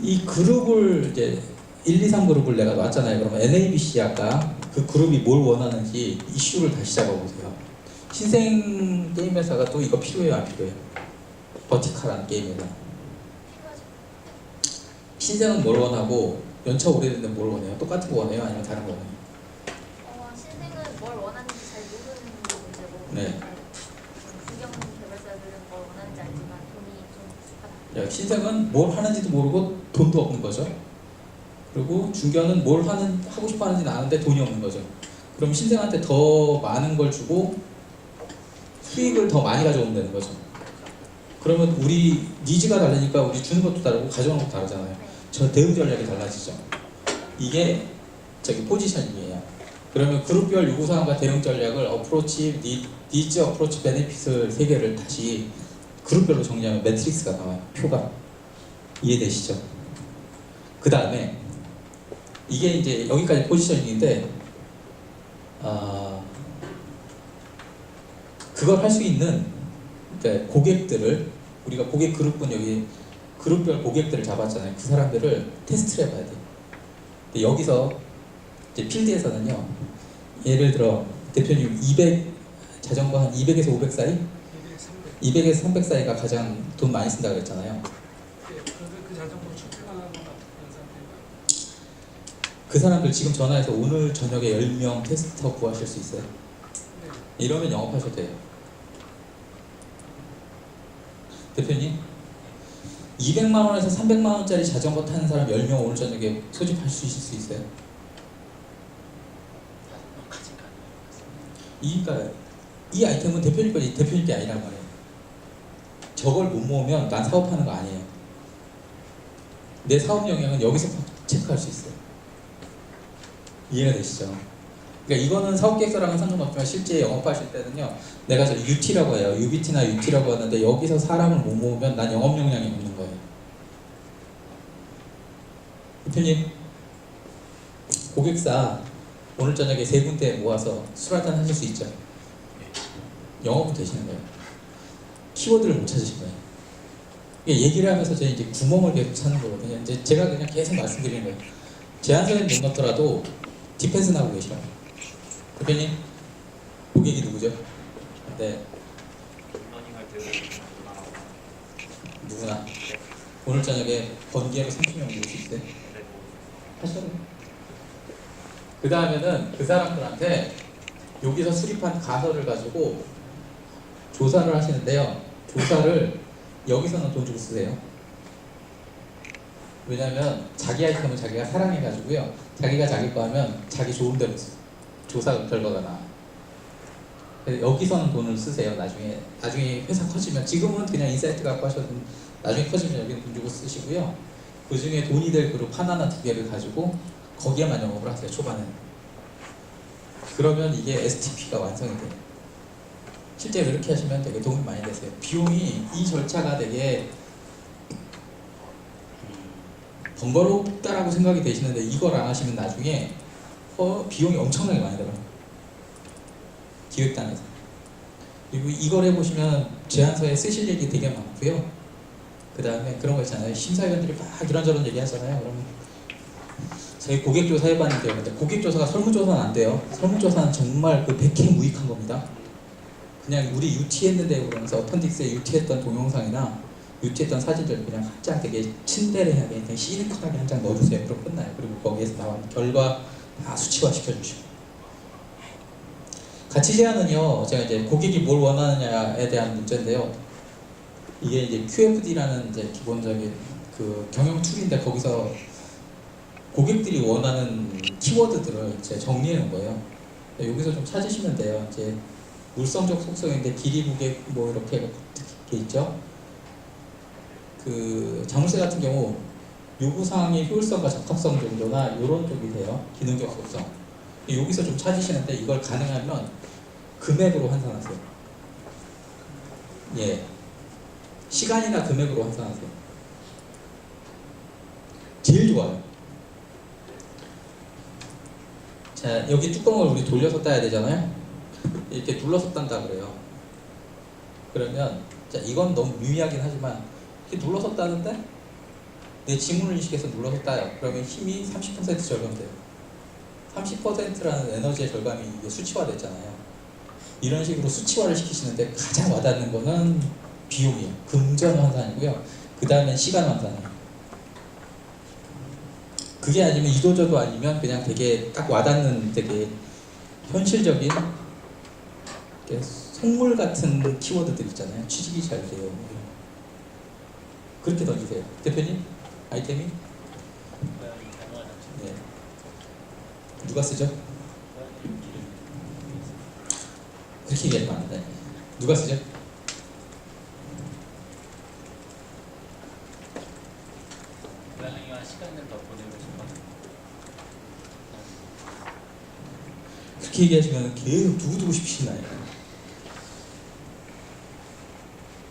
이 그룹을 이제 1, 2, 3 그룹을 내가 놨잖아요. 그러면 NABC 아까 그 그룹이 뭘 원하는지 이슈를 다시 잡아보세요. 신생 게임 회사가 또 이거 필요해요, 안 필요해요? 버티컬한 게임 회사. 신생은 뭘 원하고 연차 오래됐는데 뭘 원해요? 똑같은 거 원해요? 아니면 다른 거 원해요? 신생은 뭘 원하는지 잘 모르는 문제고 네. 중견 개발사들은 뭘 원하는지 알지만 돈이 좀 부족하다. 신생은 뭘 하는지도 모르고 돈도 없는 거죠. 그리고 중견은 뭘 하고 싶어 하는지는 아는데 돈이 없는 거죠. 그럼 신생한테 더 많은 걸 주고 수익을 더 많이 가져오면 되는 거죠. 그러면 우리 니즈가 다르니까 우리 주는 것도 다르고 가져오는 것도 다르잖아요. 저 대응 전략이 달라지죠. 이게 포지셔닝이에요. 그러면 그룹별 요구사항과 대응 전략을 어프로치, 니즈, 어프로치, 베네핏을 3개를 다시 그룹별로 정리하면 매트릭스가 나와요. 표가. 이해되시죠? 그 다음에 이게 이제 여기까지 포지셔닝인데 그걸 할 수 있는 그러니까 고객들을 우리가 고객 그룹분 여기 그룹별 고객들을 잡았잖아요. 그 사람들을 테스트를 해봐야 돼요. 근데 여기서 이제 필드에서는요. 예를 들어 대표님 200 자전거 한 200에서 500 사이? 200에서 300 사이가 가장 돈 많이 쓴다고 그랬잖아요. 그 자전거 출퇴근하거나 그런 사람들이 그 사람들 지금 전화해서 오늘 저녁에 10명 테스터 구하실 수 있어요? 이러면 영업하셔도 돼요. 대표님 200만 원에서 300만 원짜리 자전거 타는 사람 10명 오늘 저녁에 소집할 수 있을 수 있어요? 이 아이템은 대표님 거지 대표님 게 아니란 말이에요. 저걸 못 모으면 난 사업하는 거 아니에요. 내 사업 영역은 여기서 체크할 수 있어요. 이해가 되시죠? 그러니까 이거는 사업계획서랑은 상관없지만 실제 영업하실 때는요. 내가 저 UT라고 해요. UBT나 UT라고 하는데 여기서 사람을 못 모으면 난 영업 역량이 없는 거예요. 대표님 고객사 오늘 저녁에 3군데 모아서 술 한잔 하실 수 있죠? 영업은 되시는 거예요. 키워드를 못 찾으신 거예요. 얘기를 하면서 저희 이제 구멍을 계속 찾는 거거든요. 이제 제가 그냥 계속 말씀드리는 거예요. 제안서는 못 넣더라도 디펜스 나고 계시라고. 대표님 고객이 누구죠? 네. 러닝할 때도 누구나 오늘 저녁에 번개로 30명 모을 수 있어요? 하셔도 그 다음에는 그 사람들한테 여기서 수립한 가설을 가지고 조사를 하시는데요. 조사를 여기서는 돈 주고 쓰세요. 왜냐하면 자기 아이템은 자기가 사랑해가지고요. 자기가 자기 거 하면 자기 좋은 대로 조사 결과가 나와요. 그래서 여기서는 돈을 쓰세요. 나중에 회사 커지면 지금은 그냥 인사이트 갖고 하셔도 나중에 커지면 여기는 돈 주고 쓰시고요. 그 중에 돈이 될 그룹 하나나 2개를 가지고 거기에만 영업을 하세요. 초반에. 그러면 이게 STP가 완성이 돼요. 실제로 이렇게 하시면 되게 도움이 많이 되세요. 비용이 이 절차가 되게 번거롭다라고 생각이 되시는데 이걸 안 하시면 나중에 비용이 엄청나게 많이 들어요. 기획단에서. 그리고 이걸 해보시면 제안서에 쓰실 얘기 되게 많고요. 그 다음에 그런 거 있잖아요. 심사위원들이 막 이런저런 얘기 하잖아요. 그러면 저희 고객조사 해봤는데요. 근데 고객조사가 설문조사는 안 돼요. 설문조사는 정말 그 백해무익한 겁니다. 그냥 우리 UT했는데 그러면서 어펀딕스에 UT했던 동영상이나 UT했던 사진들 그냥 한 장 되게 친데레하게 그냥 시니컬하게 한 장 넣어주세요. 그럼 끝나요. 그리고 거기에서 나온 결과 다 수치화 시켜주시고. 가치 제한은요, 제가 이제 고객이 뭘 원하느냐에 대한 문제인데요. 이게 이제 QFD라는 이제 기본적인 그 경영 툴인데 거기서 고객들이 원하는 키워드들을 이제 정리해 놓은 거예요. 여기서 좀 찾으시면 돼요. 이제 물성적 속성인데 길이 무게 뭐 이렇게 있죠. 그 자물쇠 같은 경우 요구사항의 효율성과 적합성 정도나 이런 쪽이 돼요. 기능적 속성. 여기서 좀 찾으시는데 이걸 가능하면 금액으로 환산하세요. 예, 시간이나 금액으로 환산하세요. 제일 좋아요. 자, 여기 뚜껑을 우리 돌려서 따야 되잖아요. 이렇게 눌러서 딴다 그래요. 그러면 자, 이건 너무 미미하긴 하지만 이렇게 눌러서 따는데 내 지문을 인식해서 눌러서 따요. 그러면 힘이 30% 절감돼요. 30%라는 에너지의 절감이 이게 수치화됐잖아요. 이런 식으로 수치화를 시키시는데 가장 와닿는 거는 비용이에요. 금전 환산이고요. 그 다음엔 시간 환산이에요. 그게 아니면 이도저도 아니면 그냥 되게 딱 와닿는 되게 현실적인 속물 같은 키워드들 있잖아요. 취직이 잘 돼요. 그렇게 던지세요. 대표님? 아이템이? 네. 누가 쓰죠? 그렇게 얘기하면 안 돼. 누가 쓰죠? 고양이와 시간을 더 보내고 싶어. 그렇게 얘기하시면 계속 두고두고 싶으시나요?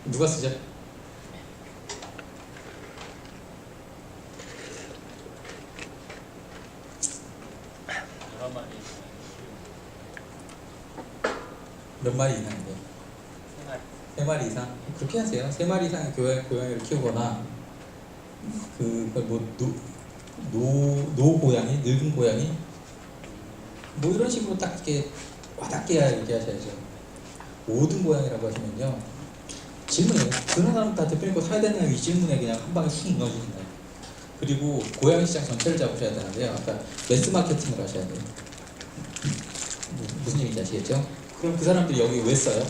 누가 쓰죠? 여러 마리 몇 마리 이상인데? 생활. 3마리 이상? 그렇게 하세요. 3마리 이상의 고양이를 키우거나 노 고양이, 늙은 고양이 뭐 이런 식으로 딱 이렇게 와닿게 얘기하셔야죠. 5등 고양이라고 하시면요, 질문이에요. 그런 사람 다 대표님 거 사야 되는 이 질문에 그냥 한 방에 쑥 넣어주신다. 그리고 고양이 시장 전체를 잡으셔야 되는데요. 아까 매스 마케팅을 하셔야 돼요. 무슨 얘기인지 아시겠죠? 그럼 그 사람들이 여기 왜 써요?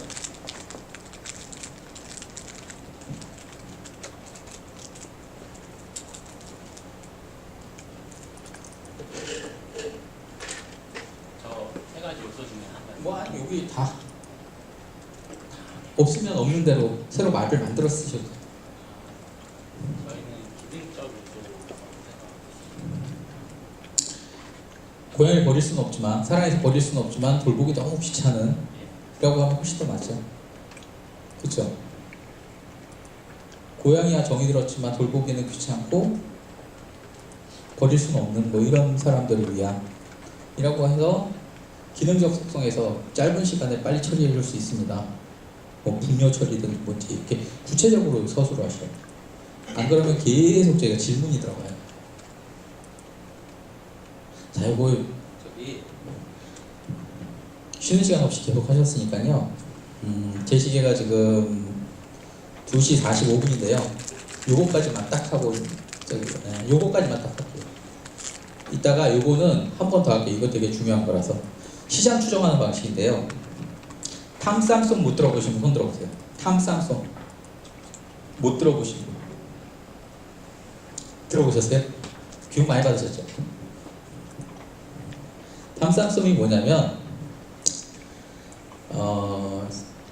저 세 가지 요소 중에 한 가지. 뭐 아니 여기 다 없으면 없는 대로 새로 말을 만들어 쓰셔도 돼요. 저희는 기능적 요소라고 생각합니다. 고양이를 버릴 수는 없지만, 사랑해서 버릴 수는 없지만 돌보기 너무 귀찮은 라고 하면 훨씬 더 맞죠. 그쵸? 고양이야 정이 들었지만 돌보기는 귀찮고 버릴 수는 없는 뭐 이런 사람들을 위한 이라고 해서 기능적 속성에서 짧은 시간에 빨리 처리해 줄 수 있습니다. 뭐 분뇨 처리든 뭔지 이렇게 구체적으로 서술을 하셔야 돼요. 안 그러면 계속 저희가 질문이 들어가요. 자, 이거 저기 쉬는 시간 없이 계속 하셨으니까요. 제 시계가 지금 2시 45분인데요. 요거까지만 딱 하고 요거까지만 딱 할게요. 이따가 요거는 한 번 더 할게요. 이거 되게 중요한 거라서. 시장 추정하는 방식인데요. 탐쌈송 못 들어보신 분 손 들어보세요. 탐쌈송 못 들어보신 분 들어보셨어요? 교육 많이 받으셨죠? 탐쌈송이 뭐냐면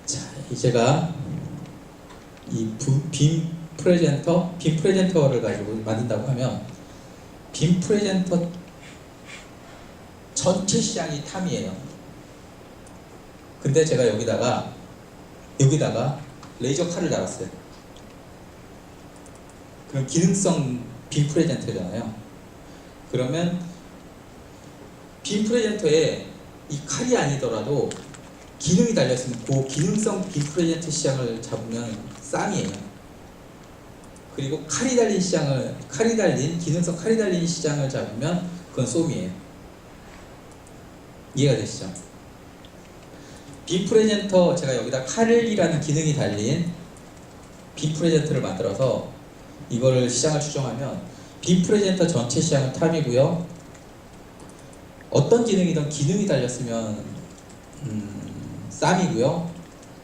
자, 제가 이 빔 프레젠터를 가지고 만든다고 하면 빔 프레젠터 전체 시장이 탐이에요. 근데 제가 여기다가 레이저 칼을 달았어요. 그럼 기능성 빔 프레젠터잖아요. 그러면 빔 프레젠터에 이 칼이 아니더라도 기능이 달렸으면 그 기능성 빔 프레젠터 시장을 잡으면 쌈이에요. 그리고 기능성 칼이 달린 시장을 잡으면 그건 쏨이에요. 이해가 되시죠? 빔 프레젠터, 제가 여기다 칼이라는 기능이 달린 빔 프레젠터를 만들어서 이거를 시장을 추정하면 빔 프레젠터 전체 시장은 탑이고요. 어떤 기능이든 기능이 달렸으면 쌈이고요.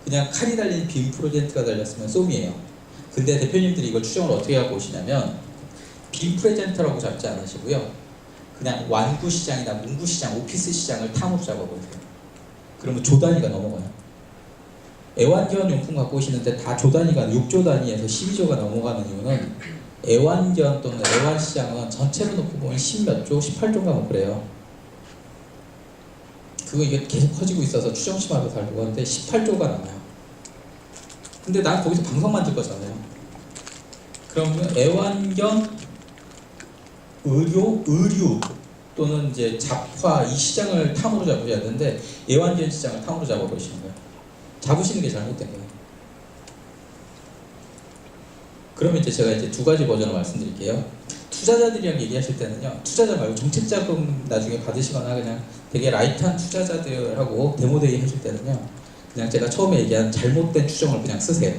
그냥 칼이 달린 빔 프레젠터가 달렸으면 쏨이에요. 근데 대표님들이 이걸 추정을 어떻게 하고 오시냐면 빔 프레젠터라고 잡지 않으시고요. 그냥 완구 시장이나 문구 시장, 오피스 시장을 탐으로 잡아버리세요. 그러면 조 단위가 넘어가요. 애완견 용품 갖고 오시는데 다 조 단위가 6조 단위에서 12조가 넘어가는 이유는 애완견 또는 애완 시장은 전체로 놓고 보면 10몇 조, 18조가 뭐 그래요. 그거 이게 계속 커지고 있어서 추정치마다 다르고 하는데 18조가 나와요. 근데 난 거기서 방송 만들 거잖아요. 그러면 애완견, 의류 또는 이제 잡화 이 시장을 탐으로 잡으셔야 되는데 애완견 시장을 탐으로 잡아버리시는 거예요. 잡으시는 게 잘못된 거예요. 그러면 이제 제가 이제 두 가지 버전을 말씀드릴게요. 투자자들이랑 얘기하실 때는요, 투자자 말고 정책 자금 나중에 받으시거나 그냥 되게 라이트한 투자자들하고 데모데이 하실 때는요, 그냥 제가 처음에 얘기한 잘못된 추정을 그냥 쓰세요.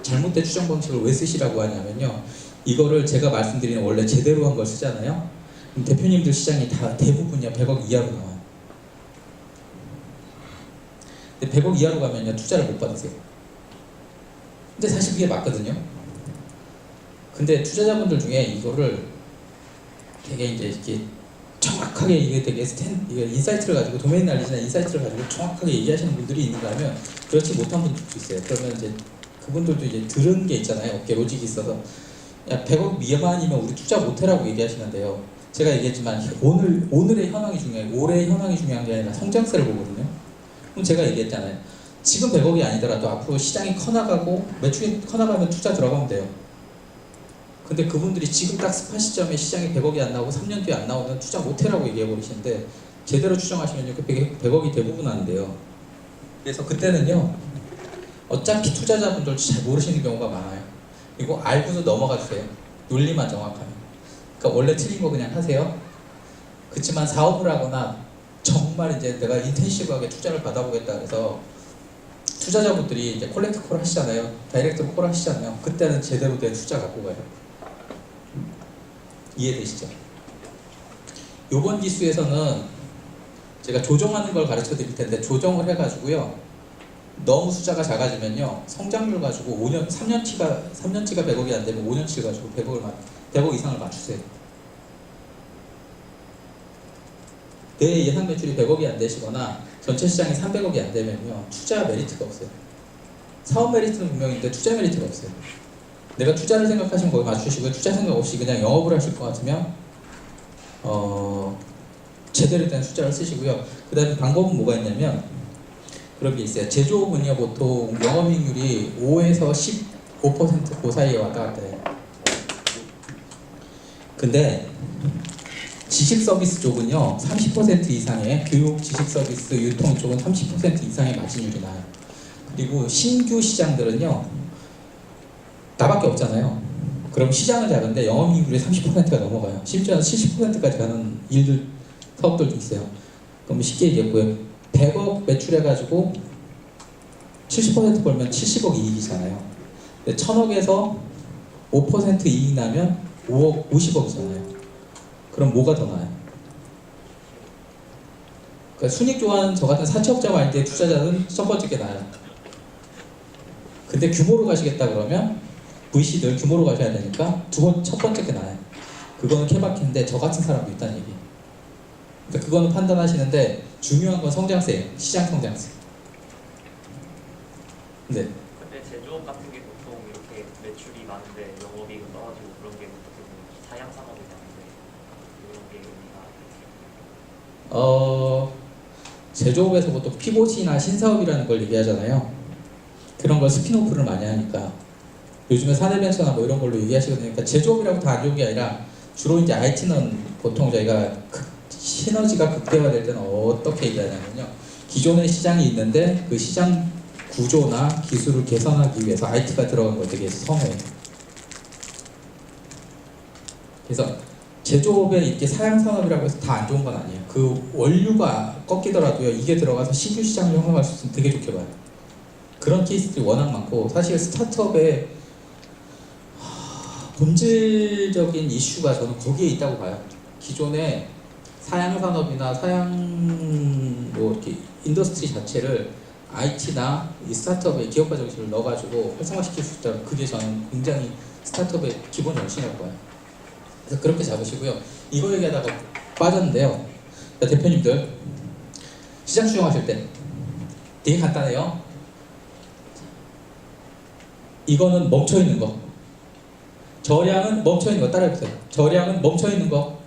잘못된 추정 방식을 왜 쓰시라고 하냐면요, 이거를 제가 말씀드리는 원래 제대로 한 걸 쓰잖아요. 그럼 대표님들 시장이 다 대부분이요 100억 이하로 나와요. 근데 100억 이하로 가면요 투자를 못 받으세요. 근데 사실 그게 맞거든요. 근데 투자자분들 중에 이거를 되게 이제 이렇게 정확하게 이게 되게 이게 인사이트를 가지고 도메인 날리지나 인사이트를 가지고 정확하게 얘기하시는 분들이 있는가 하면 그렇지 못한 분들도 있어요. 그러면 이제 그분들도 이제 들은 게 있잖아요. 어깨 로직이 있어서 야 100억 미만이면 우리 투자 못해라고 얘기하시는데요. 제가 얘기했지만 오늘의 현황이 중요해요. 올해의 현황이 중요한 게 아니라 성장세를 보거든요. 그럼 제가 얘기했잖아요. 지금 100억이 아니더라도 앞으로 시장이 커나가고 매출이 커나가면 투자 들어가면 돼요. 근데 그분들이 지금 딱 스파 시점에 시장이 100억이 안 나오고 3년 뒤에 안 나오면 투자 못해라고 얘기해버리시는데 제대로 추정하시면 그 100억이 대부분 하는데요. 그래서 그때는요 어차피 투자자분들 잘 모르시는 경우가 많아요. 그리고 알고도 넘어가 주세요. 논리만 정확하면. 그러니까 원래 틀린 거 그냥 하세요. 그렇지만 사업을 하거나 정말 이제 내가 인텐시브하게 투자를 받아보겠다 그래서 투자자분들이 이제 콜렉트 콜 하시잖아요. 다이렉트로 콜 하시잖아요. 그때는 제대로 된 투자 갖고 가요. 이해되시죠? 요번 기수에서는 제가 조정하는 걸 가르쳐 드릴 텐데 조정을 해가지고요. 너무 숫자가 작아지면요. 성장률 가지고 3년치가 100억이 안 되면 5년치 가지고 100억 이상을 맞추세요. 내 예상 매출이 100억이 안 되시거나 전체 시장이 300억이 안 되면요. 투자 메리트가 없어요. 사업 메리트는 분명인데 투자 메리트가 없어요. 내가 투자를 생각하시면 거기 맞추시고요. 투자 생각 없이 그냥 영업을 하실 것 같으면 제대로 된 숫자를 쓰시고요. 그 다음에 방법은 뭐가 있냐면 그런 게 있어요. 제조업은요 보통 영업이익률이 5에서 15% 그 사이에 왔다 갔다 해요. 근데 지식 서비스 쪽은요 30% 이상의 교육, 지식 서비스, 유통 쪽은 30% 이상의 마진율이 나요. 그리고 신규 시장들은요 나밖에 없잖아요. 그럼 시장은 작은데 영업이익률이 30%가 넘어가요. 심지어는 70%까지 가는 일들, 사업들도 있어요. 그럼 쉽게 얘기했고요. 100억 매출해가지고 70% 벌면 70억 이익이잖아요. 근데 1000억에서 5% 이익 나면 5억, 50억이잖아요. 그럼 뭐가 더 나아요? 그러니까 순익 좋아하는 저 같은 사채업자 마인드의 투자자는 첫 번째 게 나아요. 근데 규모로 가시겠다 그러면 VC들 규모로 가셔야 되니까 첫 번째 게 나아요. 그거는 케바케인데 저 같은 사람도 있다는 얘기예요. 그러니까 그거는 판단하시는데 중요한 건 성장세예요. 시장 성장세. 네. 근데 제조업 같은 게 보통 이렇게 매출이 많은데 영업이익은 떨어지고 그런 게 어떻게 보면 사양 산업이 많은데 이런 게 의미가 제조업에서 보통 피봇이나 신사업이라는 걸 얘기하잖아요. 그런 걸 스피노프를 많이 하니까 요즘에 사내벤처나 뭐 이런 걸로 얘기하시거든요. 그러니까 제조업이라고 다 안 좋은 게 아니라 주로 이제 IT는 보통 저희가 시너지가 극대화될 때는 어떻게 얘기하냐면요. 기존의 시장이 있는데 그 시장 구조나 기술을 개선하기 위해서 IT가 들어간 걸 되게 선호해요. 그래서 제조업에 이렇게 사양산업이라고 해서 다 안 좋은 건 아니에요. 그 원료가 꺾이더라도요. 이게 들어가서 신규 시장을 형성할 수 있으면 되게 좋게 봐요. 그런 케이스들이 워낙 많고 사실 스타트업의 본질적인 이슈가 저는 거기에 있다고 봐요. 기존의 사양산업이나 사양 뭐 이렇게 인더스트리 자체를 IT나 이 스타트업의 기업가 정신을 넣어가지고 활성화시킬 수 있다면 그게 저는 굉장히 스타트업의 기본 정신이라고 봐요. 그래서 그렇게 잡으시고요. 이거 얘기하다가 빠졌는데요. 자, 대표님들 시장 추정하실 때 되게 간단해요. 이거는 멈춰있는 거, 저량은 멈춰있는 거 따라해보세요. 저량은 멈춰있는 거,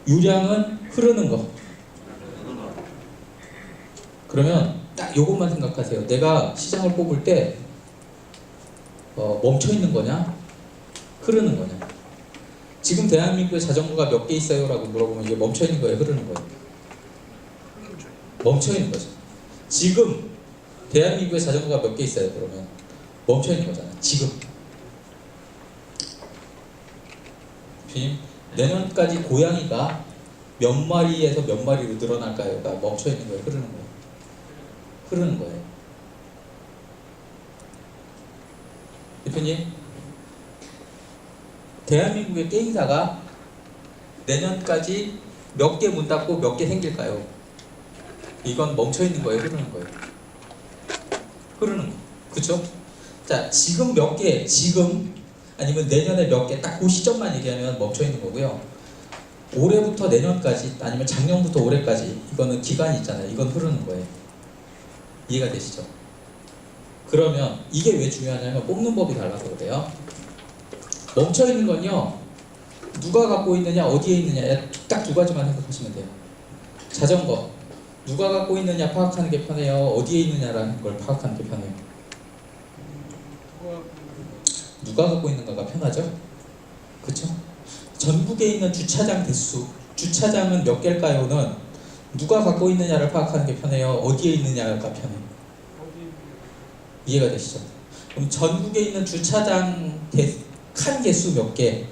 유량은 흐르는 거. 그러면 딱 요것만 생각하세요. 내가 시장을 뽑을 때 멈춰있는 거냐 흐르는 거냐. 지금 대한민국에 자전거가 몇 개 있어요? 라고 물어보면 이게 멈춰있는 거예요? 흐르는 거예요? 멈춰있는 거죠. 지금 대한민국에 자전거가 몇 개 있어요? 그러면 멈춰있는 거잖아요. 지금. 내년까지 고양이가 몇 마리에서 몇 마리로 늘어날까요? 가 멈춰있는 거예요? 흐르는 거예요? 흐르는 거예요. 대표님, 대한민국의 게임사가 내년까지 몇 개 문 닫고 몇 개 생길까요? 이건 멈춰있는 거예요? 흐르는 거예요? 흐르는 거. 그쵸? 자, 지금 몇 개, 지금 아니면 내년에 몇 개, 딱 그 시점만 얘기하면 멈춰있는 거고요. 올해부터 내년까지 아니면 작년부터 올해까지 이거는 기간이 있잖아요. 이건 흐르는 거예요. 이해가 되시죠? 그러면 이게 왜 중요하냐면 뽑는 법이 달라서 그래요. 멈춰있는 건요, 누가 갖고 있느냐, 어디에 있느냐, 딱 두 가지만 생각하시면 돼요. 자전거, 누가 갖고 있느냐 파악하는 게 편해요? 어디에 있느냐라는 걸 파악하는 게 편해요? 누가 갖고 있는가가 편하죠? 그쵸? 전국에 있는 주차장 대수, 주차장은 몇 개일까요?는 누가 갖고 있느냐를 파악하는 게 편해요? 어디에 있느냐가 편해요? 이해가 되시죠? 그럼 전국에 있는 주차장 칸 개수 몇 개,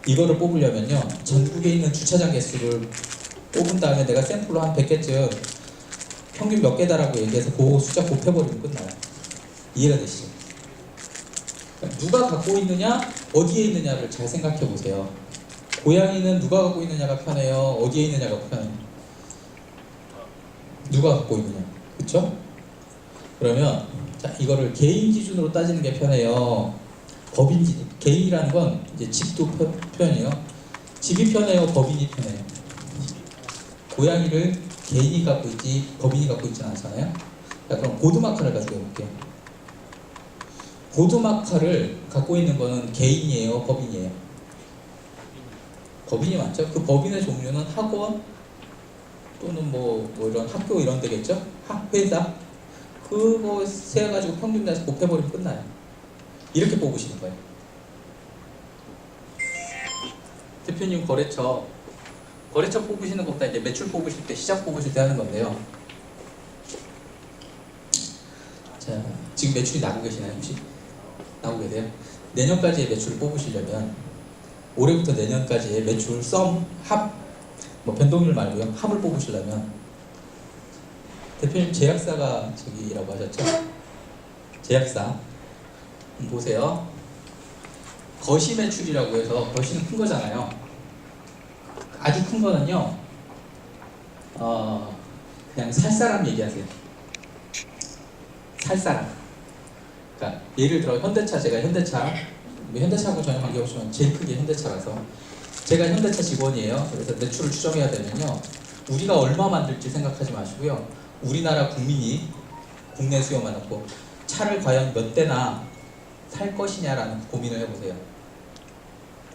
이거를 뽑으려면요, 전국에 있는 주차장 개수를 뽑은 다음에 내가 샘플로 한 100개쯤 평균 몇 개다라고 얘기해서 그 숫자 곱해버리면 끝나요. 이해가 되시죠? 그러니까 누가 갖고 있느냐, 어디에 있느냐를 잘 생각해 보세요. 고양이는 누가 갖고 있느냐가 편해요? 어디에 있느냐가 편해요? 누가 갖고 있느냐. 그쵸? 그러면 자, 이거를 개인 기준으로 따지는 게 편해요? 법인 기준. 개인이라는 건 이제 집도 편해요. 집이 편해요? 법인이 편해요? 고양이를 개인이 갖고 있지 법인이 갖고 있지는 않잖아요. 자, 그럼 보드마카를 가지고 해볼게요. 보드마카를 갖고 있는 거는 개인이에요? 법인이에요? 법인이 맞죠? 그 법인의 종류는 학원 또는 뭐 이런 학교 이런 데겠죠? 회사 그거 세가지고 평균 내서 곱해버리면 끝나요. 이렇게 뽑으시는 거예요. 대표님 거래처 뽑으시는 것보다 이제 매출 뽑으실 때, 시장 뽑으실 때 하는 건데요. 자, 지금 매출이 나고 계시나요, 혹시? 나오고 계세요? 내년까지의 매출을 뽑으시려면 올해부터 내년까지의 매출 합, 뭐 변동률 말고요, 합을 뽑으시려면 대표님 제약사가 저기라고 하셨죠? 제약사 보세요. 거시 매출이라고 해서, 거시는 큰 거잖아요. 아주 큰 거는요, 그냥 살 사람 얘기하세요. 살 사람. 그러니까 예를 들어 현대차, 제가 현대차하고 전혀 관계없지만 제일 크게 현대차라서 제가 현대차 직원이에요. 그래서 매출을 추정해야 되면요, 우리가 얼마 만들지 생각하지 마시고요, 우리나라 국민이 국내 수요만 놓고 차를 과연 몇 대나 살 것이냐라는 고민을 해보세요.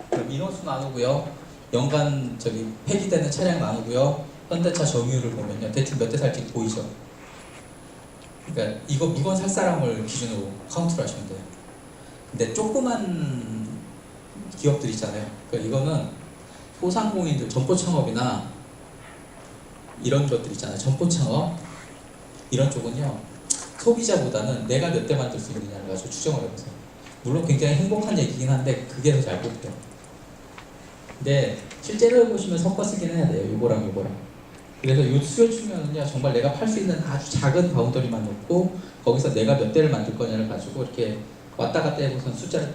그럼 인원수 나누고요, 연간 폐기되는 차량 나누고요, 현대차 점유율을 보면요, 대충 몇 대 살지 보이죠? 그러니까 이거 물건 살 사람을 기준으로 카운트를 하시면 돼요. 근데 조그만 기업들 있잖아요. 그러니까 이거는 소상공인들 점포 창업이나 이런 것들 있잖아요. 점포 창업 이런 쪽은요. 소비자보다는 내가 몇 대 만들 수 있느냐를 가지고 추정을 해보세요. 물론 굉장히 행복한 얘기긴 한데 그게 더 잘 뽑혀요. 근데 실제로 해보시면 섞어 쓰긴 해야 돼요. 요거랑 요거랑. 그래서 요 수요 측면은요. 정말 내가 팔 수 있는 아주 작은 바운더리만 놓고 거기서 내가 몇 대를 만들 거냐를 가지고 이렇게 왔다 갔다 해보선 숫자를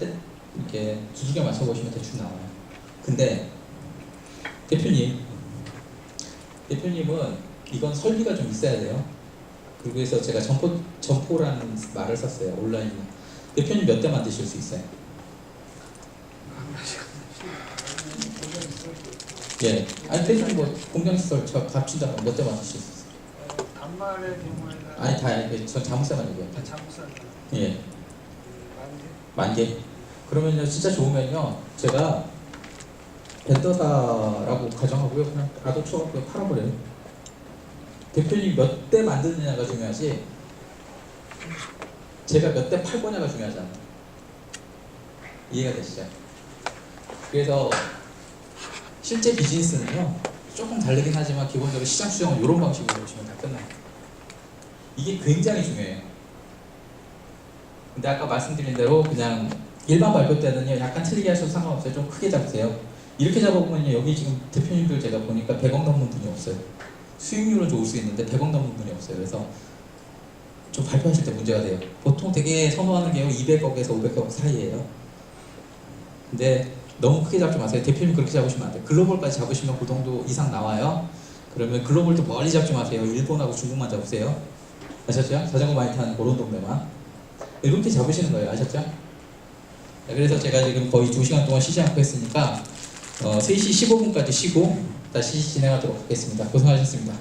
이렇게 두들겨 맞춰보시면 대충 나와요. 근데 대표님은 이건 설비가 좀 있어야 돼요. 그래서 제가 점포라는 말을 썼어요. 온라인에. 대표님 몇 대 만드실 수 있어요? 예. 아니 대표님 뭐 공장시설 값준다면 몇 대 만드실 수 있어요? 단말의 경우에는 아니 다 이게 전 자물쇠만 얘기해요. 다 잘못한 예. 만 개. 그러면요 진짜 좋으면요 제가 벤더사라고 가정하고요 그냥 나도 쳐갖고 팔아버려요. 대표님 몇 대 만드느냐가 중요하지 제가 몇 대 팔 거냐가 중요하지 않아요. 이해가 되시죠? 그래서 실제 비즈니스는요 조금 다르긴 하지만 기본적으로 시장 추정은 이런 방식으로 보시면 다 끝나요. 이게 굉장히 중요해요. 근데 아까 말씀드린 대로 그냥 일반 발표 때는요 약간 틀리게 하셔도 상관없어요. 좀 크게 잡으세요. 이렇게 잡아보면요 여기 지금 대표님들 제가 보니까 100억 넘는 분이 없어요. 수익률은 좋을 수 있는데 100억 넘는 분이 없어요. 그래서 좀 발표하실 때 문제가 돼요. 보통 되게 선호하는 게 200억에서 500억 사이예요. 근데 너무 크게 잡지 마세요. 대표님 그렇게 잡으시면 안 돼요. 글로벌까지 잡으시면 그 정도 이상 나와요. 그러면 글로벌도 멀리 잡지 마세요. 일본하고 중국만 잡으세요. 아셨죠? 자전거 많이 타는 그런 동네만. 이렇게 잡으시는 거예요. 아셨죠? 그래서 제가 지금 거의 2시간 동안 쉬지 않고 했으니까 3시 15분까지 쉬고 다시 진행하도록 하겠습니다. 고생하셨습니다.